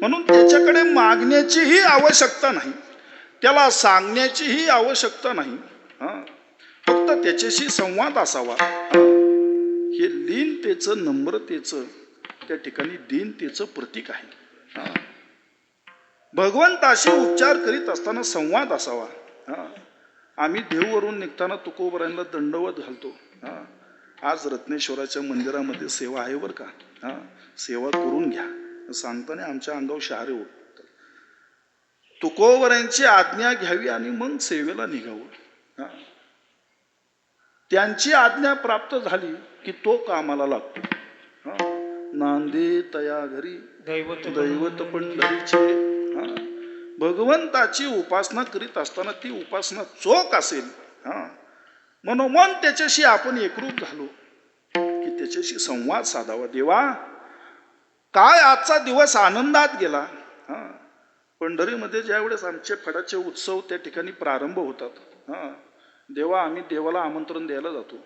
म्हणून त्याच्याकडे मागण्याचीही आवश्यकता नाही, त्याला सांगण्याचीही आवश्यकता नाही. फक्त त्याच्याशी संवाद असावा. हे लीनतेचं, नम्रतेचं, त्या ठिकाणी दीनतेचं प्रतीक आहे. भगवंताशी उपचार करीत असताना संवाद असावा. आम्ही देववरून निघताना तुकोबरांना दंडवत घालतो. आज रत्नेश्वराच्या मंदिरामध्ये सेवा आहे बरं का, सेवा करून घ्या सांगताना आमच्या अंगावर शहारे उठतात. तुकोबरांची आज्ञा घ्यावी आणि मग सेवेला निघावं. त्यांची आज्ञा प्राप्त झाली की तो कामाला लागतो. नांदे तया घरी दैवत पंढरीचे. भगवंताची उपासना करीत असताना ती उपासना चोख असेल, मनोमन त्याच्याशी आपण एकरूप झालो की त्याच्याशी संवाद साधावा. देवा, काय आजचा दिवस आनंदात गेला. पंढरीमध्ये ज्यावेळेस आमचे फडाचे उत्सव त्या ठिकाणी प्रारंभ होतात, देवा आम्ही देवाला आमंत्रण द्यायला जातो.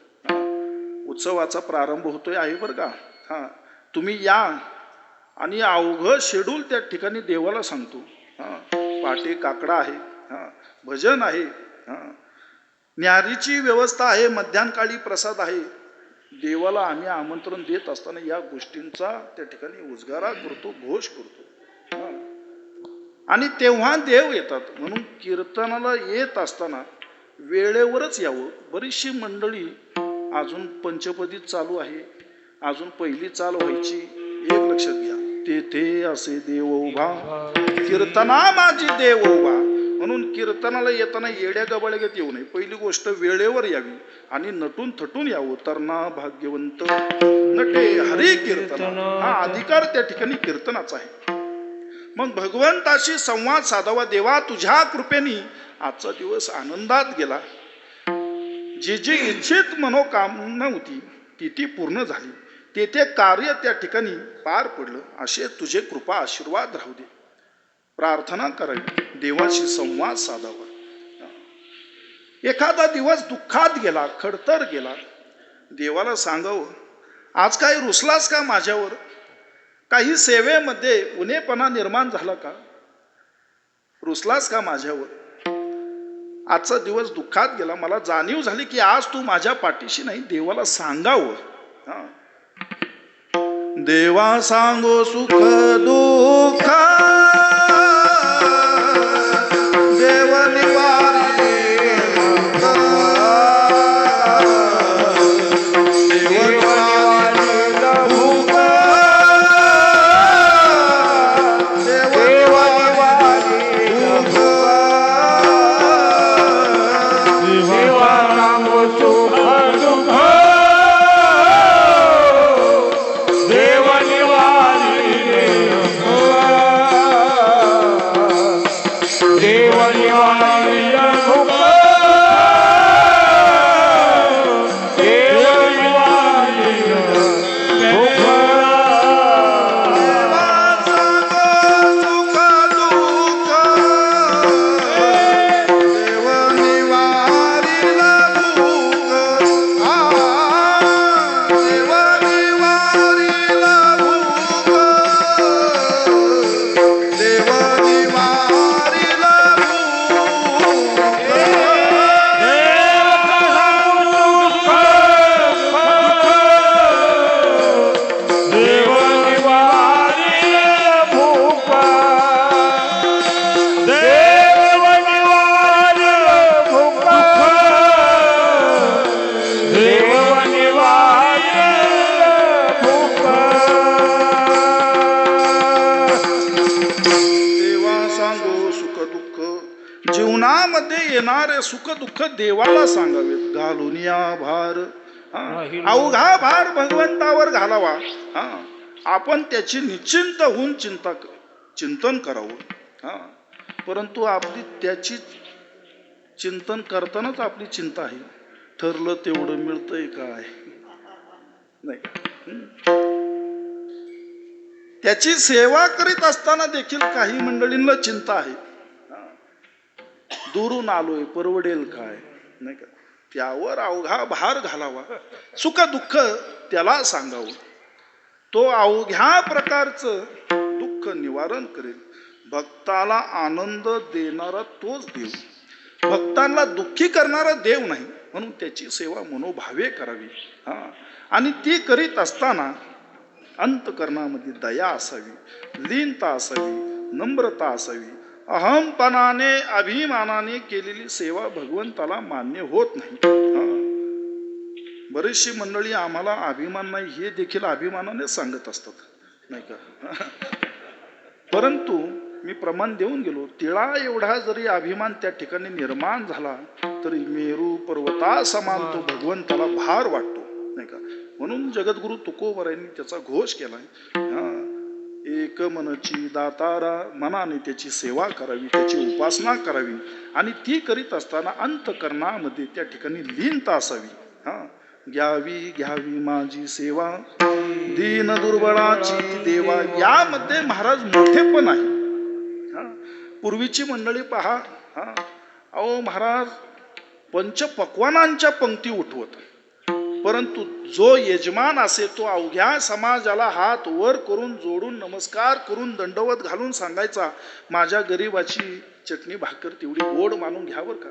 उत्सवाचा प्रारंभ होतोय आहे बरं का, तुम्ही या. आणि अवघं शेड्यूल त्या ठिकाणी देवाला सांगतो. पाटे काकडा आहे, भजन आहे, न्यारीची व्यवस्था आहे, मध्यान्हकाळी प्रसाद आहे. देवाला आम्ही आमंत्रण देत असताना या गोष्टींचा त्या ठिकाणी उजगारा करतो, घोष करतो. आणि तेव्हा देव येतात. म्हणून कीर्तनाला येत असताना वेळेवरच यावं. बरीचशी मंडळी अजून पंचपदीत चालू आहे, अजून पहिली चाल व्हायची. एक लक्षात घ्या, तेथे असे देव उभा, कीर्तना माझी देव उभा. म्हणून कीर्तनाला येताना येड्या गबाळ्यात येऊ नये. पहिली गोष्ट वेळेवर यावी आणि नटून थटून यावं. तरणा भाग्यवंत नटे हरी कीर्तन, हा अधिकार त्या ठिकाणी कीर्तनाचा आहे. मग भगवंताशी संवाद साधावा. देवा, तुझ्या कृपेने आजचा दिवस आनंदात गेला. जी जी इच्छित मनोकामना होती ती ती पूर्ण झाली. तेथे कार्य त्या ठिकाणी पार पडलं. असे तुझे कृपा आशीर्वाद राहू दे. प्रार्थना करावी, देवाशी संवाद साधावा. एखादा दिवस दुःखात गेला, खडतर गेला, देवाला सांगावं, आज काय रुसलास का माझ्यावर? काही सेवेमध्ये उणेपणा निर्माण झाला का? रुसलास का माझ्यावर? आजचा दिवस दुःखात गेला, मला जाणीव झाली की आज तू माझ्या पाठीशी नाही. देवाला सांगावं. देवा सांगो सुख दुःख, देव निवारी जीवनामध्ये येणारे सुख दुःख देवाला सांगावेत. घालून या भार, अवघा भार भगवंतावर घालावा. आपण त्याची निश्चिंत होऊन चिंतन करावं. परंतु आपली त्याची चिंतन करतानाच आपली चिंता आहे, ठरलं तेवढं मिळतंय काय नाही. त्याची सेवा करीत असताना देखील काही मंडळींना चिंता आहे, दुरून आलोय परवडेल काय नाही का. त्यावर अवघा भार घालावा. सुख दुःख त्याला सांगावं. तो अवघ्या प्रकारचं दुःख निवारण करेल. भक्ताला आनंद देणारा तोच देव, भक्तांना दुःखी करणारा देव नाही. म्हणून त्याची सेवा मनोभावे करावी. आणि ती करीत असताना अंतकरणामध्ये दया असावी, लीनता असावी, नम्रता असावी. अहमपणाने अभिमानाने केलेली सेवा भगवंताला मान्य होत नाही. बरीचशी मंडळी आम्हाला अभिमान नाही हे देखील अभिमानाने सांगत असतात, नाही का? परंतु मी प्रमाण देऊन गेलो, तिळा एवढा जरी अभिमान त्या ठिकाणी निर्माण झाला तरी मेरू पर्वता समान तो भगवंताला भार वाटतो, नाही का? म्हणून जगद्गुरु तुकोबरायांनी त्याचा घोष केलाय. एक मनची दातारा, मनाने त्याची सेवा करावी, त्याची उपासना करावी. आणि ती करीत असताना अंतकरणामध्ये त्या ठिकाणी लीनता असावी. घ्यावी घ्यावी माझी सेवा, दीन दुर्बळाची देवा. यामध्ये महाराज मोठे पण आहे. पूर्वीची मंडळी पहा, अहो महाराज पंचपक्वानांच्या पंक्ती उठवत, परंतु जो यजमान असे तो अवघ्या समाजाला हात वर करून जोडून नमस्कार करून दंडवत घालून सांगायचा, माझ्या गरीबाची चटणी भाकर तेवढी गोड मानून घ्यावर का.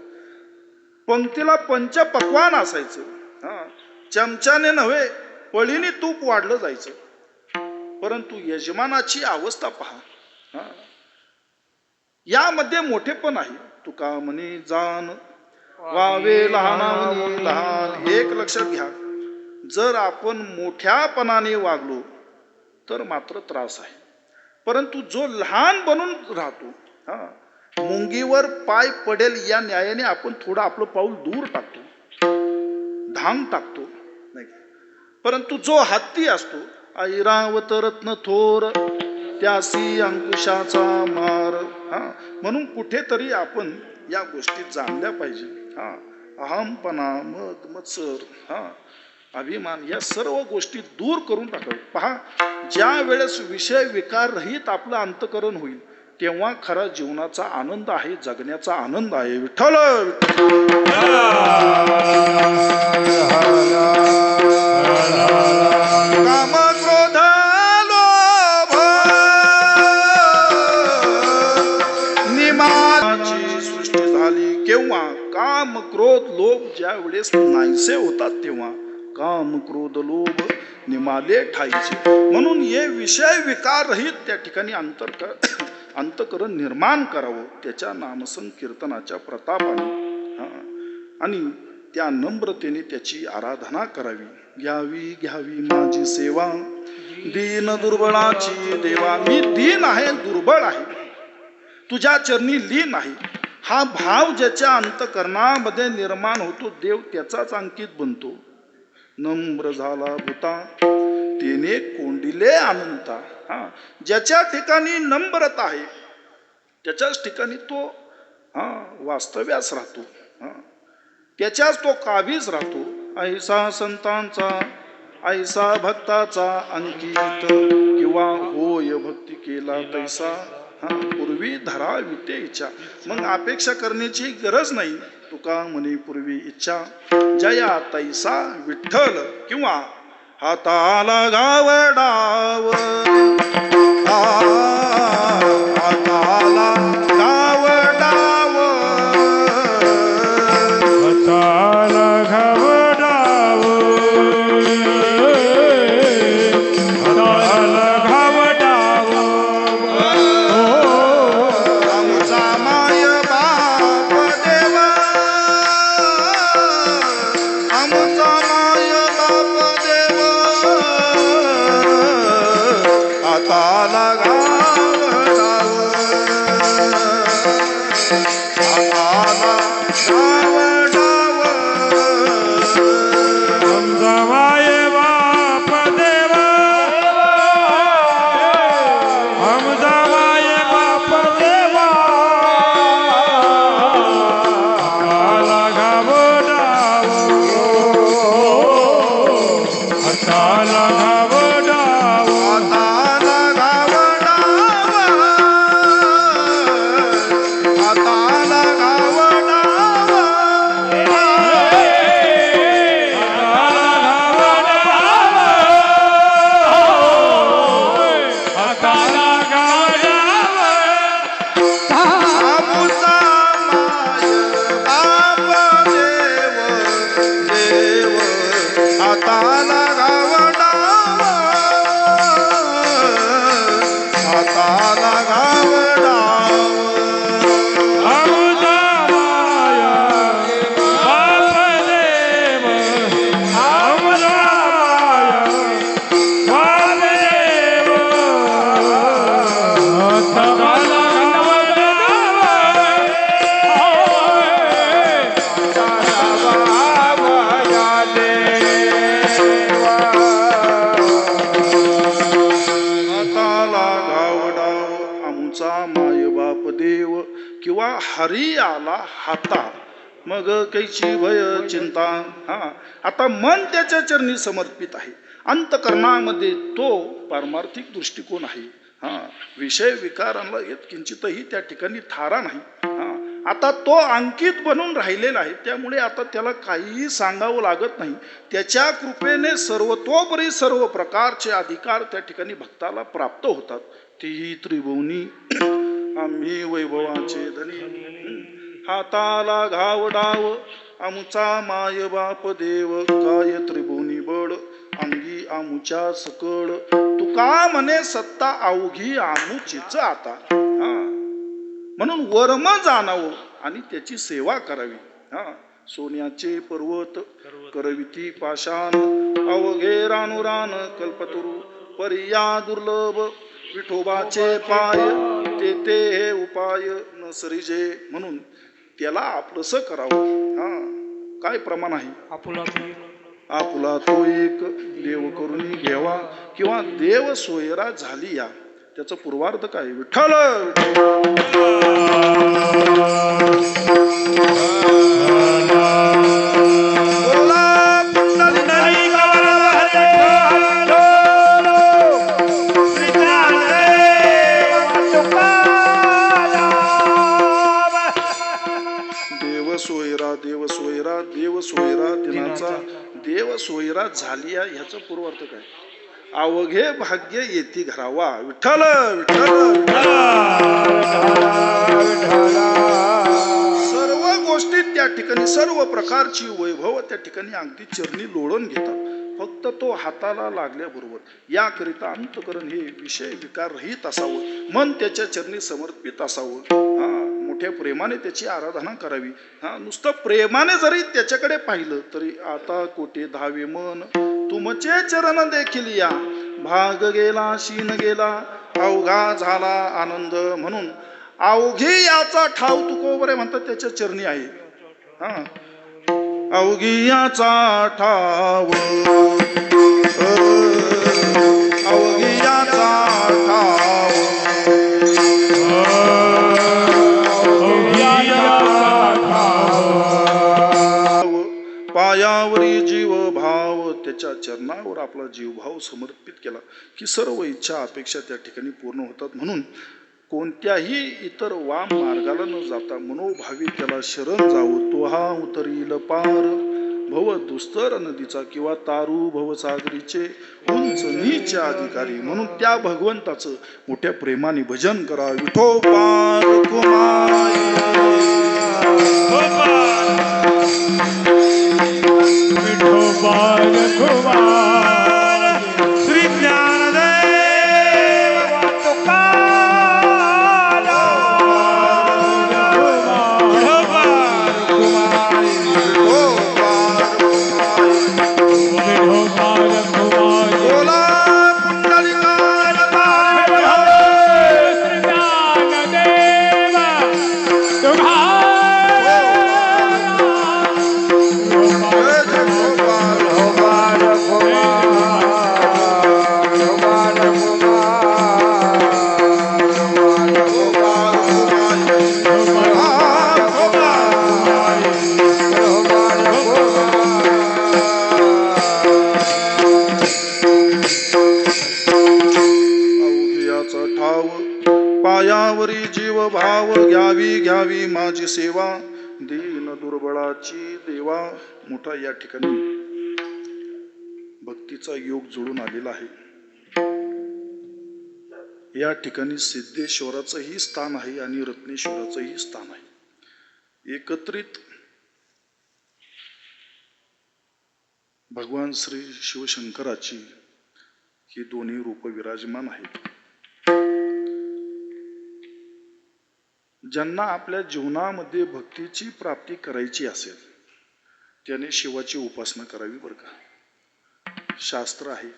पंक्तीला पंचपक्वान असायचं. चमच्याने नव्हे पळीने तूप वाढलं जायचं. परंतु यजमानाची अवस्था पहा, यामध्ये मोठे पण आहे. तुका म्हणे जाण वावे लहानावनी लहान. एक लक्षात घ्या, जर आपण मोठ्यापणाने वागलो तर मात्र त्रास आहे. परंतु जो लहान बनून राहतो, मुंगीवर पाय पडेल या न्यायाने आपण थोडं आपलं पाऊल दूर टाकतो, धांग टाकतो, नाही. परंतु जो हत्ती असतो, ऐरावत रत्न थोर त्यासी अंकुशाचा मार. म्हणून कुठेतरी आपण या गोष्टी जाणल्या पाहिजे. अहमपणा, मद मत्सर, अभिमान या सर्व गोष्टी दूर करून टाकावे. पहा, ज्या वेळेस विषय विकार रहित आपलं अंतकरण होईल तेव्हा खरा जीवनाचा आनंद आहे, जगण्याचा आनंद आहे. विठ्ठल काम क्रोध लोभ निमाची सृष्टी झाली केव्हा. काम क्रोध लोभ ज्या वेळेस नाहीसे होतात तेव्हा काम क्रोध लोभ निमाले ठाईचे. म्हणून हे विषय विकार रहित त्या ठिकाणी अंतकरण निर्माण करावं त्याच्या नामसंकीर्तनाच्या प्रतापाने. आणि त्या नम्रतेने त्याची आराधना करावी. घ्यावी घ्यावी माझी सेवा, दीन दुर्बळाची देवा. मी दीन आहे, दुर्बळ आहे, तुझ्या चरणी लीन आहे. हा भाव ज्याच्या अंतकरणामध्ये निर्माण होतो देव त्याचाच अंकित बनतो. नम्र झाला भूता तेने कोंडिले अनंता. ज्याच्या ठिकाणी नम्रता आहे त्याच्याच ठिकाणी तो वास्तव्यास राहतो, त्याच्याच तो काबीज राहतो. ऐसा संतांचा ऐसा भक्ताचा अंकित, किंवा होय भक्ती केला तैसा पूर्वी धरा विते इच्छा. मग अपेक्षा करण्याची गरज नाही. तुका म्हणे पूर्वी इच्छा जया तैसा विठ्ठल, किंवा हाताला गावडाव, हाताला गावडाव, हाताला घावडाव, हाताला घावडाव. आमचा माय बाप देवा, आमचा माय बाप देवा, हाताला गा आमचा माय बाप देव, किंवा हरी आला हाता मग कैची भय चिंता. आता मन त्याच्या चरणी समर्पित आहे. अंतकरणामध्ये तो पारमार्थिक दृष्टिकोन आहे. विषय विकारांना येत किंचितही त्या ठिकाणी थारा नाही. आता तो अंकित बनून राहिलेला आहे. त्यामुळे आता त्याला काहीही सांगावं लागत नाही. त्याच्या कृपेने सर्वतोपरी सर्व प्रकारचे अधिकार त्या ठिकाणी भक्ताला प्राप्त होतात. तेही त्रिभुवनी आम्ही वैभवाचे धनी, हाताला घाव डाव आमुचा माय बाप देव, काय त्रिभुवनी बळ अंगी आमुच्या सकळ, तुका म्हणे सत्ता अवघी आमुचीच आता. म्हणून वर्म जाणावं आणि त्याची सेवा करावी. सोन्याचे पर्वत करविती पाषाण, अवघे रानुरान कल्पतरू, परिया दुर्लभ विठोबाचे पाय, ते हे उपाय न सरिजे. म्हणून त्याला आपलंस करावं. काय प्रमाण आहे? आपुला तो एक देव करून घ्यावा, किंवा देव सोयरा झाली या. त्याचा पूर्वार्थ काय? विठ्ठल देव सोयरा देव सोयरा दिनाचा देव सोयरा झालिया. ह्याचा पूर्वार्थ काय? अवघे भाग्य येती घरावा. विठ्ठल विठ्ठल. सर्व गोष्टी त्या ठिकाणी, सर्व प्रकारची वैभव त्या ठिकाणी अगदी चरणी लोळून घेतात. फक्त तो हाताला लागल्याबरोबर याकरिता अंतकरण हे विषय विकार रहित असावं. मन त्याच्या चरणी समर्पित असावं. मोठ्या प्रेमाने त्याची आराधना करावी. नुसतं प्रेमाने जरी त्याच्याकडे पाहिलं तरी आता कोटे धावे मन तुमचे चरण देखील या, भाग गेला शीन गेला अवघा झाला आनंद. म्हणून अवघी याचा ठाव तुकोबरे म्हणतात त्याच्या चरणी आहे. अवघी याचा ठाव, अवघी याचा ठाव, पायावरी जीव भाव. त्याच्या चरणावर आपला जीवभाव समर्पित केला की सर्व इच्छा अपेक्षा त्या ठिकाणी पूर्ण होतात. म्हणून कोणत्याही इतर वाम मार्गाला न जाता मनोभावी त्याला शरण जावं. तो हा उतरील पार भव दुस्तर नदीचा, किंवा तारू भवसागरीचे उंच नीच अधिकारी. म्हणून त्या भगवंताचं मोठ्या प्रेमाने भजन करा. विठोबा कुमार श्री ज्ञानदेव पायावरी जीव भाव, घ्यावी घ्यावी माझी सेवा, दीन दुर्बळाची देवा. मोठा या ठिकाणी भक्तीचा योग जुळून आलेला आहे. या ठिकाणी सिद्धेश्वराचंही स्थान आहे आणि रत्नेश्वराचंही स्थान आहे. एकत्रित भगवान श्री शिवशंकराची ही दोन्ही रूप विराजमान आहेत. ज्यांना आपल्या जीवनामध्ये भक्तीची प्राप्ती करायची असेल त्याने शिवाची उपासना करावी बरं का. शास्त्र आहे,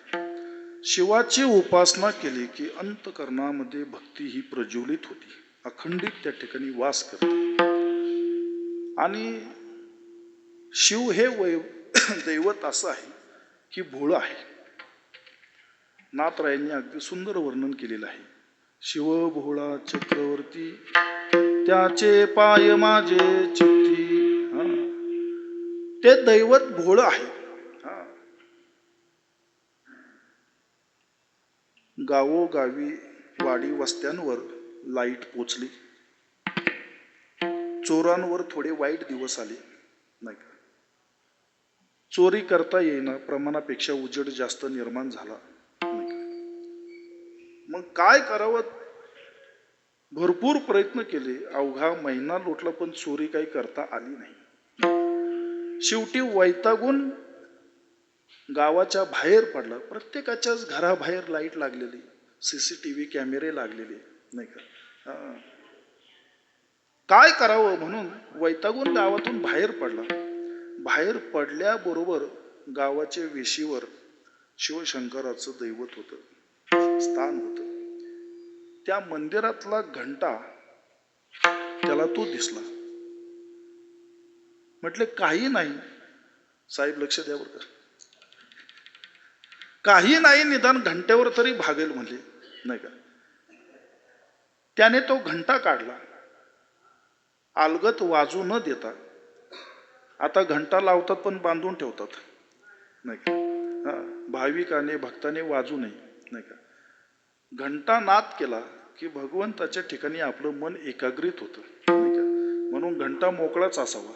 शिवाची उपासना केली की अंतकरणामध्ये भक्ती ही प्रज्वलित होती, अखंडित त्या ठिकाणी वास करते. आणि शिव हे दैवत असं आहे की भोळ आहे. नाथरायांनी अगदी सुंदर वर्णन केलेलं आहे. शिव भोळा चक्रवर्ती त्याचे पाय माझे चित्ती. हा, ते दैवत भोळ आहे. हा, गावोगावी वाडी वस्त्यांवर लाईट पोचली. चोरांवर थोडे वाईट दिवस आले नाही का. चोरी करता येईना, प्रमाणापेक्षा उजेड जास्त निर्माण झाला नाही का. मग काय करावं, भरपूर प्रयत्न केले, अवघा महिना लोटला, पण चोरी काही करता आली नाही. शेवटी वैतागून गावाच्या बाहेर पडला. प्रत्येकाच्याच घराबाहेर लाईट लागलेली, सीसीटीव्ही कॅमेरे लागलेले नाही का. काय करावं म्हणून वैतागून गावातून बाहेर पडला. बाहेर पडल्याबरोबर गावाच्या वेशीवर शिवशंकराचं दैवत होतं, स्थान होतं. त्या मंदिरातला घंटा त्याला तो दिसला. म्हटले काही नाही साहेब, लक्ष द्या बरं का, काही नाही, निदान घंट्यावर तरी भागेल म्हणले नाही का. त्याने तो घंटा काढला, अलगत वाजू न देता. आता घंटा लावतात पण बांधून ठेवतात नाही का. हा, भाविकाने भक्ताने वाजू नये नाही का. घंटा नाद केला की भगवंताच्या ठिकाणी आपलं मन एकाग्रित होतं नाही का. म्हणून घंटा मोकळाच असावा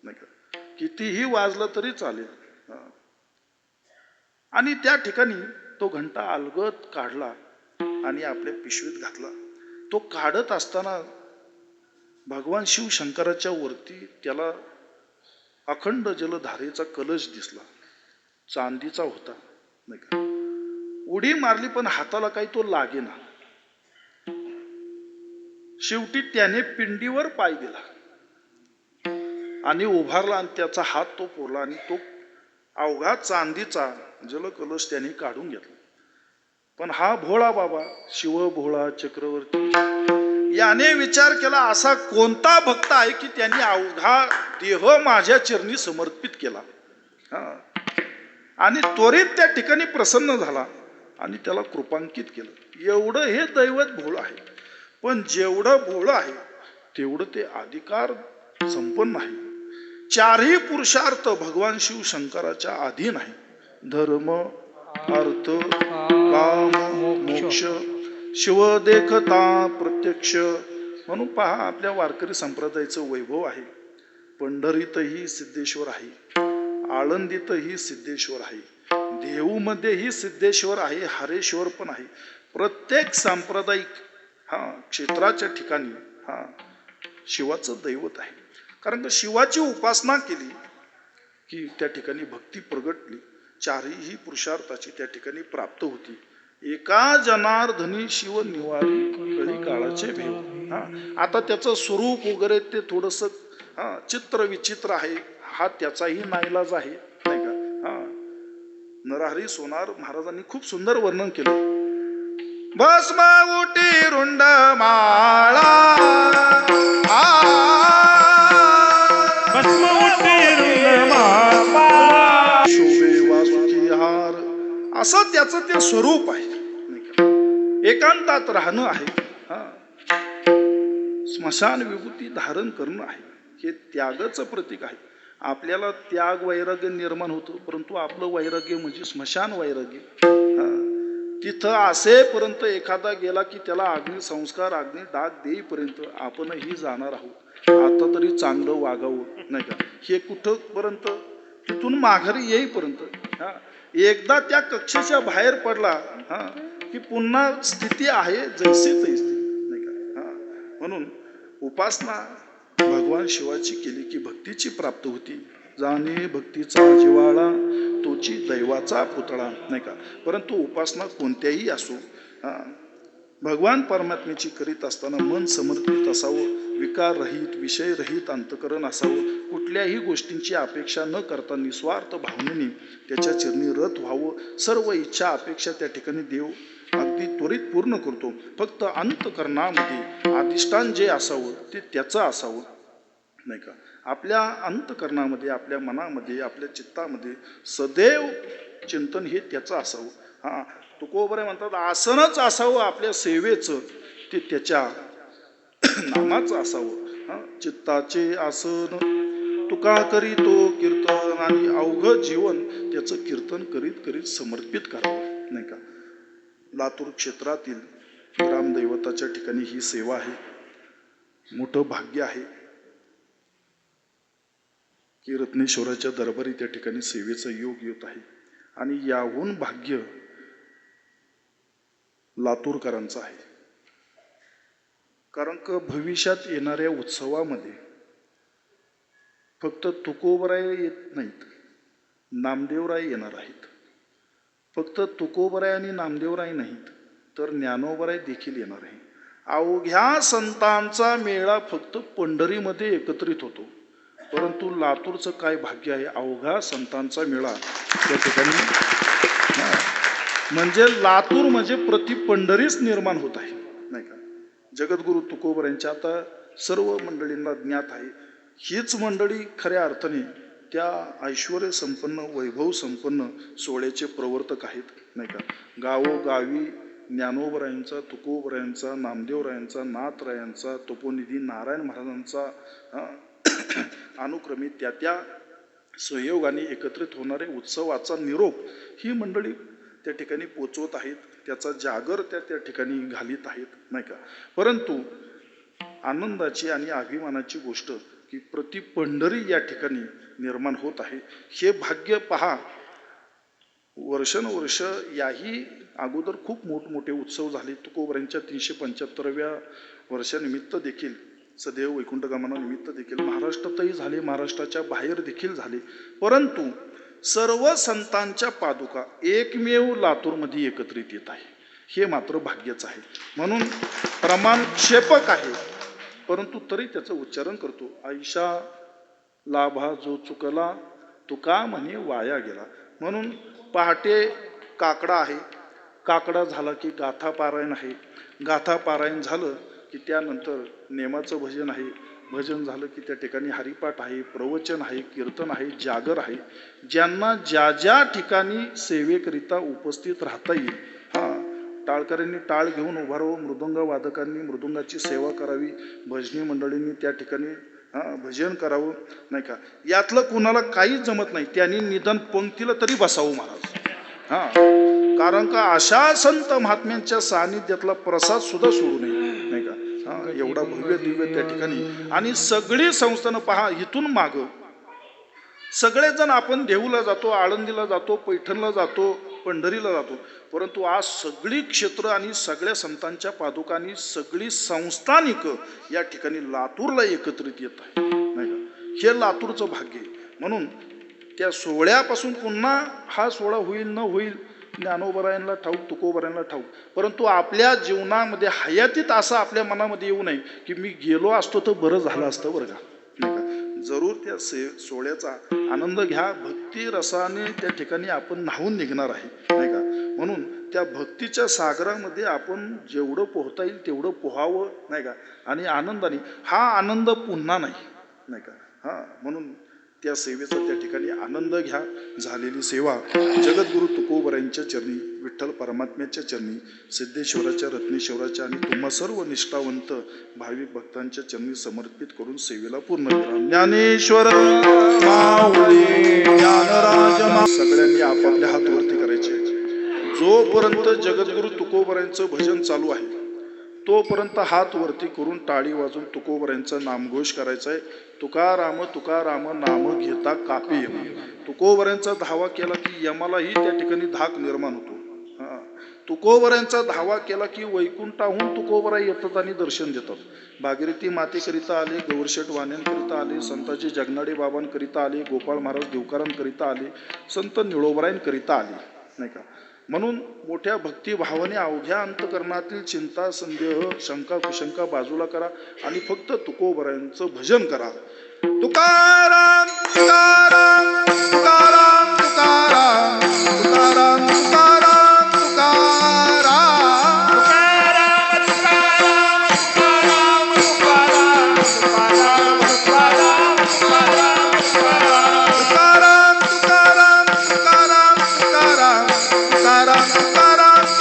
नाही का, कितीही वाजलं तरी चालेल. आणि त्या ठिकाणी तो घंटा अलगद काढला आणि आपल्या पिशवीत घातला. तो काढत असताना भगवान शिव शंकराच्या वरती त्याला अखंड जलधारेचा कलश दिसला. चांदीचा होता नाही का. उडी मारली पण हाताला काही तो लागेना. शेवटी त्याने पिंडीवर पाय दिला आणि उभारला आणि त्याचा हात तो पोरला आणि तो अवघा चांदीचा जलकलश त्याने काढून घेतला. पण हा भोळा बाबा, शिव भोळा चक्रवर्ती, याने विचार केला, असा कोणता भक्त आहे की त्यांनी अवघा देह माझ्या चरणी समर्पित केला. आणि त्वरित त्या ठिकाणी प्रसन्न झाला आणि त्याला कृपांकित केलं. एवढं हे दैवत भोळ आहे. पण जेवढं भोळ आहे तेवढं ते अधिकार संपन्न आहे. चारही पुरुषार्थ भगवान शिव शंकराच्या अधीन आहे. धर्म, अर्थ, काम, मोक्ष, शिव देखता प्रत्यक्ष. म्हणून पहा, आपल्या वारकरी संप्रदायाचं वैभव आहे. पंढरीतही सिद्धेश्वर आहे, आळंदीतही सिद्धेश्वर आहे, देहूमध्येही सिद्धेश्वर आहे, हरेश्वर पण आहे. प्रत्येक सांप्रदायिक क्षेत्राच्या ठिकाणी शिवाचं दैवत आहे. कारण शिवाची उपासना केली की त्या ठिकाणी भक्ती प्रगटली. चारही पुरुषार्थाची त्या ठिकाणी प्राप्त होती. एका जनार्दनी शिव निवारी कळी काळाचे भेव. आता त्याचं स्वरूप वगैरे ते थोडस चित्र विचित्र आहे. हा त्याचाही नाईलाज आहे नाही का. नरहरी सोनार महाराजांनी खूप सुंदर वर्णन केलं. भस्म उटी रुंड माळा, भस्म उटी रुंड माळा, शोभे वासुकी हार, असं त्याचं ते स्वरूप आहे नाही का. एकांतात राहणं आहे, स्मशान विभूती धारण करणं आहे. हे त्यागाचं प्रतीक आहे. आपल्याला त्याग वैराग्य निर्माण होतं, परंतु आपलं वैराग्य म्हणजे स्मशान वैराग्य. तिथं असेपर्यंत एखादा गेला की त्याला अग्नी संस्कार, अग्नी डाग देईपर्यंत आपणही जाणार आहोत. आता तरी चांगलं वागावं नाही का. हे कुठंपर्यंत, तिथून माघारी येईपर्यंत. एकदा त्या कक्षेच्या बाहेर पडला की पुन्हा स्थिती आहे जैसी तैसी नाही का. म्हणून उपासना भगवान शिवाची केली की भक्तीची प्राप्त होती. जाणे भक्तीचा जिवाळा, तोची दैवाचा पुतळा नाही का. परंतु उपासना कोणत्याही असो, भगवान परमात्म्याची करीत असताना मन समर्पित असावं, विकाररहित विषयरहित अंतकरण असावं. कुठल्याही गोष्टींची अपेक्षा न करता निस्वार्थ भावनेने त्याच्या चरणी रत व्हावं. सर्व इच्छा अपेक्षा त्या ठिकाणी देव अगदी त्वरित पूर्ण करतो. फक्त अंतकरणामध्ये अधिष्ठान जे असावं ते त्याचं असावं नाही का. आपल्या अंतकरणामध्ये, आपल्या मनामध्ये, आपल्या चित्तामध्ये सदैव चिंतन हे त्याचं असावं. तुकोबराय म्हणतात आसनच असावं आपल्या सेवेचं ते त्याच्या नामाचं असावं. चित्ताचे आसन तुका करीतो कीर्तन आणि अवघ जीवन त्याचं कीर्तन करीत करीत समर्पित करावं, नाही का. लातूर क्षेत्रातील ग्रामदैवताच्या ठिकाणी ही सेवा आहे. मोठं भाग्य आहे की रत्नेश्वराच्या दरबारी त्या ठिकाणी सेवेचा योग येत आहे. आणि याहून भाग्य लातूरकरांचं आहे. कारण का भविष्यात येणाऱ्या उत्सवामध्ये फक्त तुकोबराय येत नाहीत, नामदेवराय येणार आहेत. फक्त तुकोबराय आणि नामदेवराय नाहीत तर ज्ञानोबराय देखील येणार आहे. अवघ्या संतांचा मेळा फक्त पंढरीमध्ये एकत्रित होतो, परंतु लातूरचं काय भाग्य आहे, अवघ्या संतांचा मेळा त्या ठिकाणी. म्हणजे लातूर म्हणजे प्रति पंढरीच निर्माण होत आहे, नाही का. जगद्गुरु तुकोबरायांच्या आता सर्व मंडळींना ज्ञात आहे. हीच मंडळी खऱ्या अर्थाने त्या ऐश्वर संपन्न वैभव संपन्न सोहळ्याचे प्रवर्तक आहेत, नाही का. गावोगावी ज्ञानोबरायांचा, तुकोबरायांचा, नामदेवरायांचा, नाथरायांचा, तपोनिधी नारायण महाराजांचा अनुक्रमे त्या सहयोगाने एकत्रित होणारे उत्सवाचा निरोप ही मंडळी त्या ठिकाणी पोचवत आहेत. त्याचा जागर त्या ठिकाणी घालीत आहेत, नाही का. परंतु आनंदाची आणि अभिमानाची गोष्ट की प्रति पंढरी या ठिकाणी निर्माण होत आहे. हे भाग्य पहा, वर्षानुवर्ष याही अगोदर खूप मोठमोठे उत्सव झाले. तुकोबरायांच्या 375व्या वर्षानिमित्त देखील, सदैव वैकुंठगमना निमित्त देखील महाराष्ट्रातही झाले, महाराष्ट्राच्या बाहेर देखील झाले. परंतु सर्व संतांच्या पादुका एकमेव लातूरमध्ये एकत्रित येत आहे, हे मात्र भाग्यच आहे. म्हणून प्रमाणक्षेपक आहे, परंतु तरी त्याचं उच्चारण करतो. आयशा लाभा जो चुकला तुका म्हणे वाया गेला. म्हणून पहाटे काकडा आहे, काकडा झाला की गाथा पारायण आहे, गाथा पारायण झालं की त्यानंतर नेमाचं भजन आहे, भजन झालं की त्या ठिकाणी हरिपाठ आहे, प्रवचन आहे, कीर्तन आहे, जागर आहे. ज्यांना ज्या ज्या ठिकाणी सेवेकरिता उपस्थित राहता येईल, टाळकऱ्यांनी टाळ घेऊन उभा राहावं, मृदुंग वादकांनी मृदुंगाची सेवा करावी, भजनी मंडळींनी त्या ठिकाणी भजन करावं, नाही का. यातलं कुणाला काहीच जमत नाही त्यांनी निदान पंक्तीला तरी बसावं महाराज. कारण का अशा संत महात्म्यांच्या सानिध्यातला प्रसाद सुद्धा सोडू नये, नाही का. एवढा भव्य दिव्य त्या ठिकाणी. आणि सगळी संस्थानं पहा, इथून माग सगळेजण आपण देहूला जातो, आळंदीला जातो, पैठणला जातो, पंढरीला जातो, परंतु आज सगळी क्षेत्र आणि सगळ्या संतांच्या पादुकांनी सगळी संस्थानिक या ठिकाणी लातूरला एकत्रित येत आहे, नाही का. हे लातूरचं भाग्य आहे. म्हणून त्या सोहळ्यापासून पुन्हा हा सोहळा होईल न होईल ज्ञानोबरायांना ठाऊक, तुकोबरायांना ठाऊक, परंतु आपल्या जीवनामध्ये हयातीत असं आपल्या मनामध्ये येऊ नये की मी गेलो असतो तर बरं झालं असतं बरं का, नाही का. जरूर त्या सोहळ्याचा आनंद घ्या. भक्ती रसाने त्या ठिकाणी आपण न्हावून निघणार आहे, नाही का. म्हणून त्या भक्तीच्या सागरामध्ये आपण जेवढं पोहता येईल तेवढं पोहावं, नाही का. आणि आनंदाने, हा आनंद पुन्हा नाही, नाही का. म्हणून त्या सेवेचा त्या ठिकाणी आनंद घ्या. झालेली सेवा जगद्गुरु तुकोबरायांच्या चरणी, विठ्ठल परमात्म्याच्या चरणी, सिद्धेश्वराच्या, रत्नेश्वराच्या आणि तुम्हा सर्व निष्ठावंत भाविक भक्तांच्या चरणी समर्पित करून सेवेला पूर्ण करा. ज्ञानेश्वर माऊली ज्ञानराज सगळ्यांनी आपापले हात वरती करायचे. जोपर्यंत जगद्गुरु तुकोबरायांचं भजन चालू आहे तोपर्यंत हात वरती करून टाळी वाजून तुकोबरायांचा नामघोष करायचा आहे. तुकाराम तुकाराम नाम घेता कापे यम. तुकोबरायांचा धावा केला की यमालाही त्या ठिकाणी धाक निर्माण होतो. तुकोबरायांचा धावा केला की वैकुंठाहून तुकोबराय येतात आणि दर्शन देतात. भागीरथी मातेकरिता आले, गौरशेठ वाण्यांकरिता आले, संताजी जगनाडे बाबांकरिता आले, गोपाळ महाराज देवकारांकरिता आले, संत निळोबरायांकरिता आले, नाही का. म्हणून मोठ्या भक्तिभावाने अवघ्या अंतकरणातील चिंता, संदेह, शंका कुशंका बाजूला करा आणि फक्त तुकोबरायांचं भजन करा. तुकाराम तुकाराम तुकाराम तुकाराम तुकाराम तुकाराम तुकाराम तुकाराम तुकाराम तुकाराम तुकाराम तुकाराम तुकाराम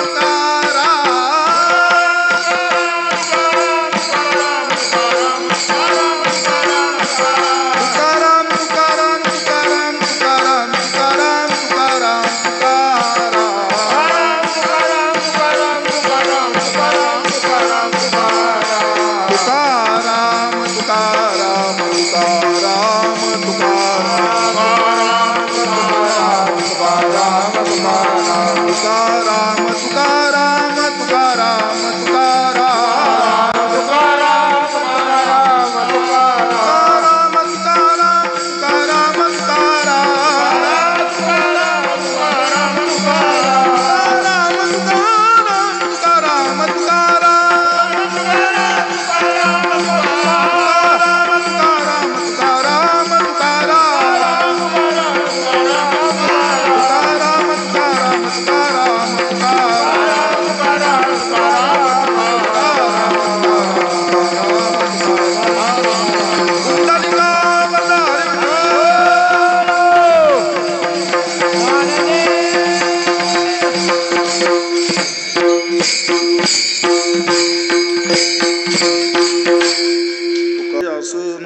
आसन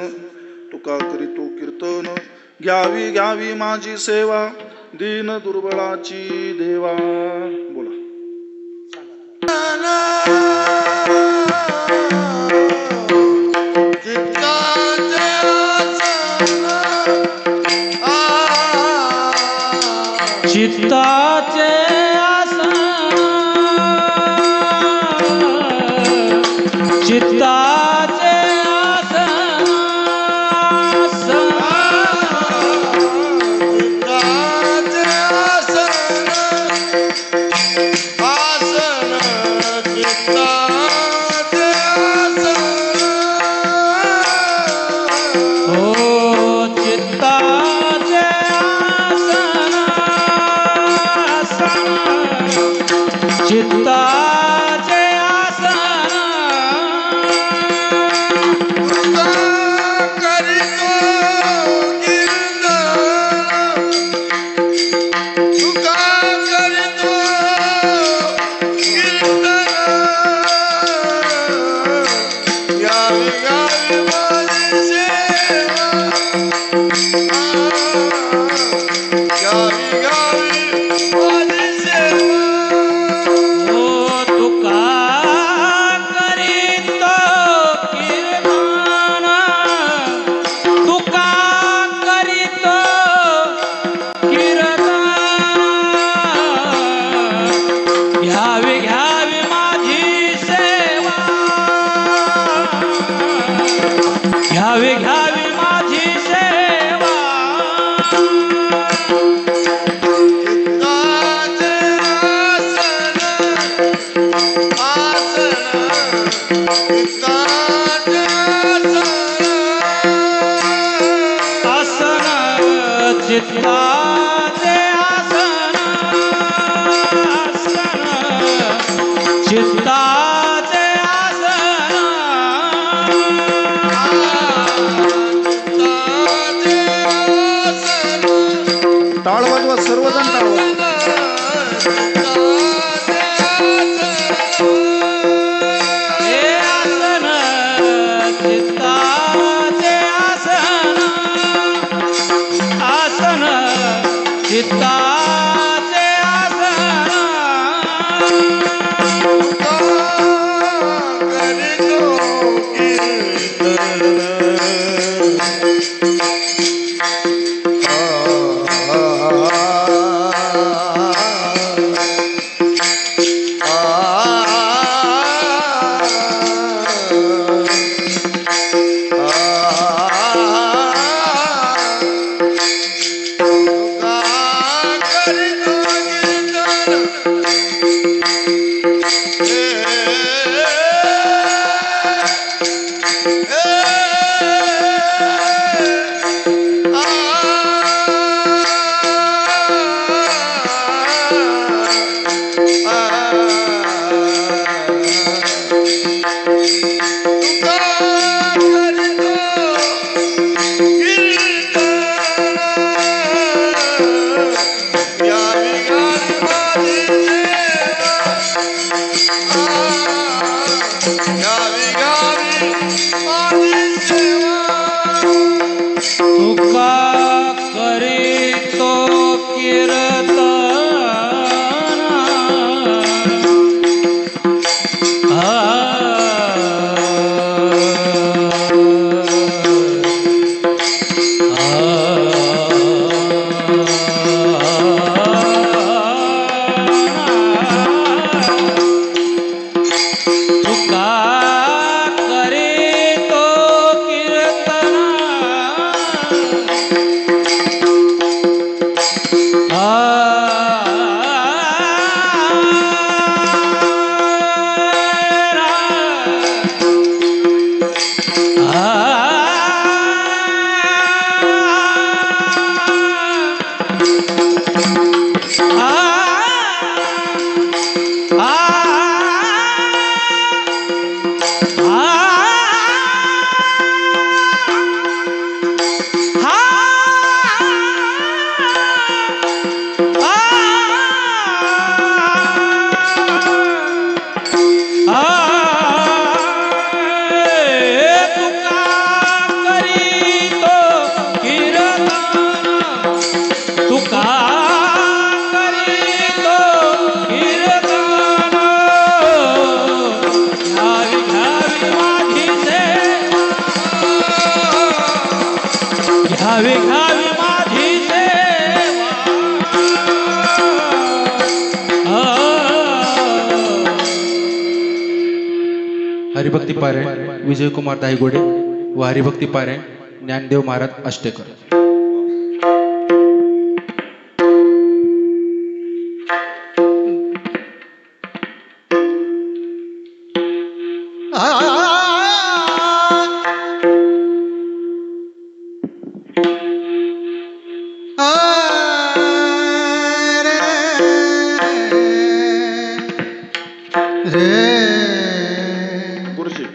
तुका करीतो कीर्तन घ्यावी घ्यावी माझी सेवा दीन दुर्बळाची देवा. बोला. चित्ताचे आसन चित्ताचे आसन चित्ताचे आसन करीतो तुका करीतो कीर्तन गावी गावी माझी सेवा गावी गावी माझी सेवा. घ्यावी घ्यावी माझी सेवा घ्यावी घ्यावी माझी सेवा. चित्ताचे आसन चित्ताचे आसन टाळ वाजवा सर्वजण टाळ वाजवा. हे आसन चित्ताचे आसन आसन चित्ताचे आसन करीतो कीर्तन तुका करीतो कीर्तन तुका करीतो कीर्तन घ्यावी घ्यावी माझी सेवा हरिभक्ती पारायण विजयकुमार दायगोडे व हरिभक्ती पारायण ज्ञानदेव महाराज अष्टेकर. गुरुजी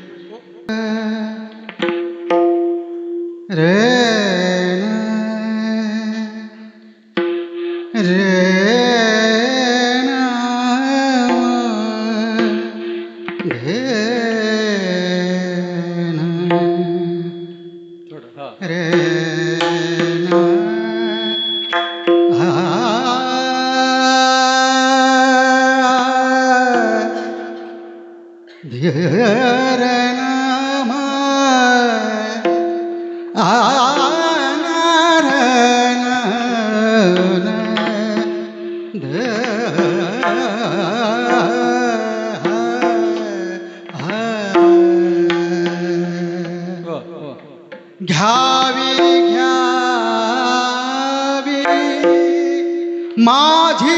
घ्यावी घ्यावी माझी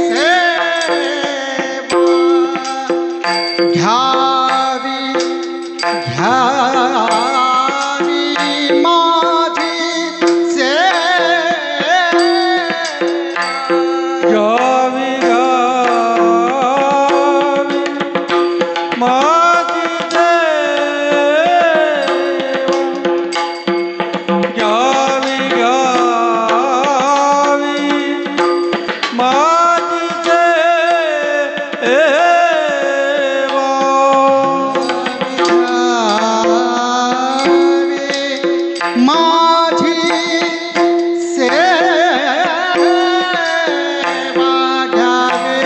सेवा घ्यावी घ्यावी माझी सेवा घ्यावी घ्यावी माझी घ्यावी घ्यावी माझी सेवा माझी सेवा घ्यावी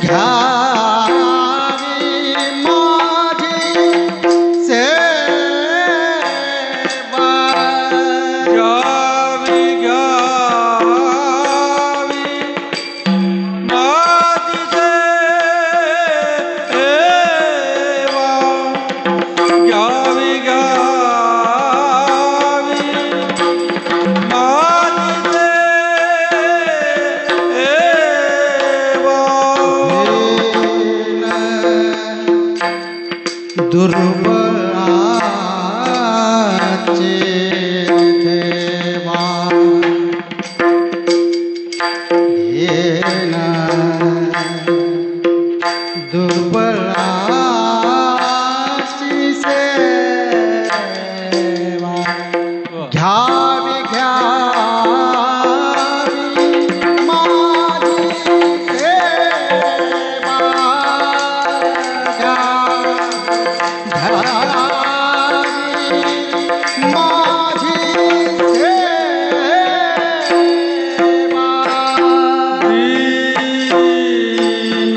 घ्यावी माझी सेवा घ्यावी घ्यावी माझी सेवा घ्यावी घ्यावी माझी सेवा दुर्बळाचे देवा घेना दुर्बळाची सेवा घ्यावी घ्यावी माझी सेवा माझी दीन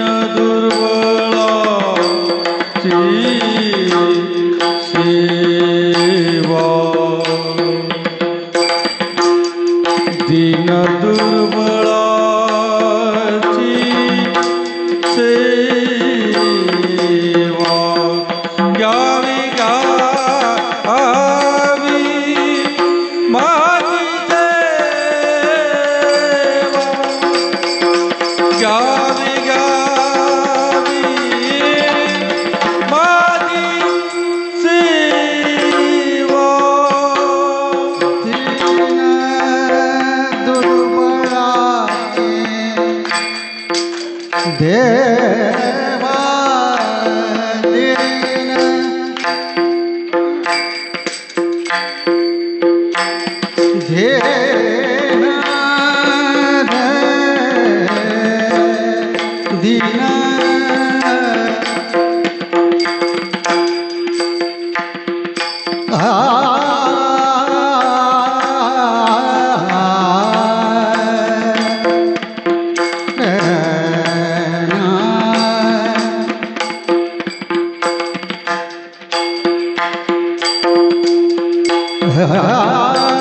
दुर्बळाची सेवा दीन दुर्बळाची सेवा घ्यावी घ्यावी माझी सेवा घ्यावी घ्यावी माझी सेवा देवा दीन देना दीना Ah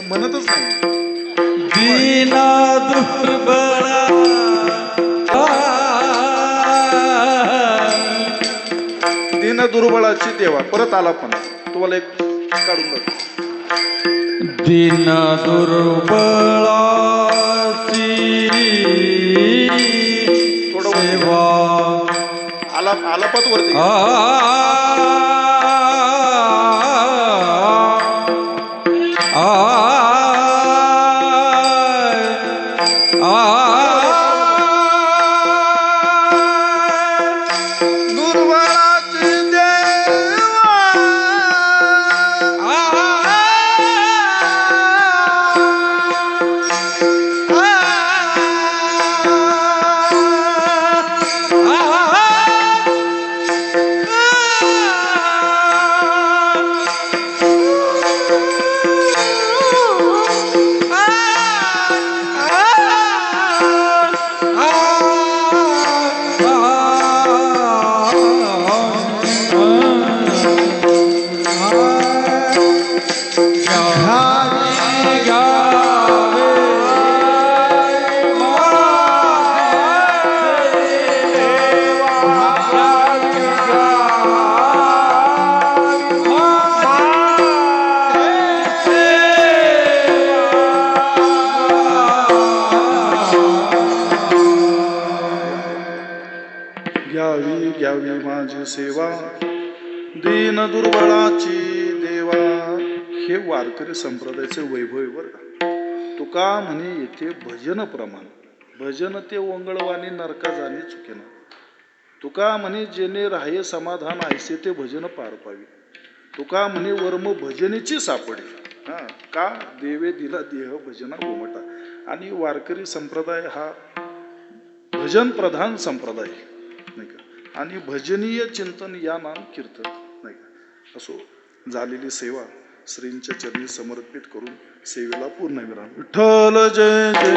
म्हणतच नाही. दीना दुर्बळा दीन दुर्बळाची देवा. परत आला पण तुम्हाला एक काढून बघ. दीन दुर्बळाची थोडं वरती सेवा आलापात वरती दुर्बळाची देवा घ्यावी घ्यावी माझी सेवा दीन दुर्बळाची देवा. हे वारकरी संप्रदायाचे वैभव आहे बरं का. तुका म्हणे येथे भजन प्रमाण भजन ते ओंगळवाणी नरका जाणे चुकेना. तुका म्हणे जेणे राहे समाधान ऐसे ते भजन पार पावी. तुका म्हणे वर्म भजनीची सापडे. हा का देवे दिला देह भजना गोमटा. आणि वारकरी संप्रदाय हा भजन प्रधान संप्रदाय नाही का. आणि भजनीय चिंतन या नाम कीर्तन नाही का. असो झालेली सेवा श्रींच्या चरणी समर्पित करून सेवेला पूर्ण विराम. विठ्ठल जय जय.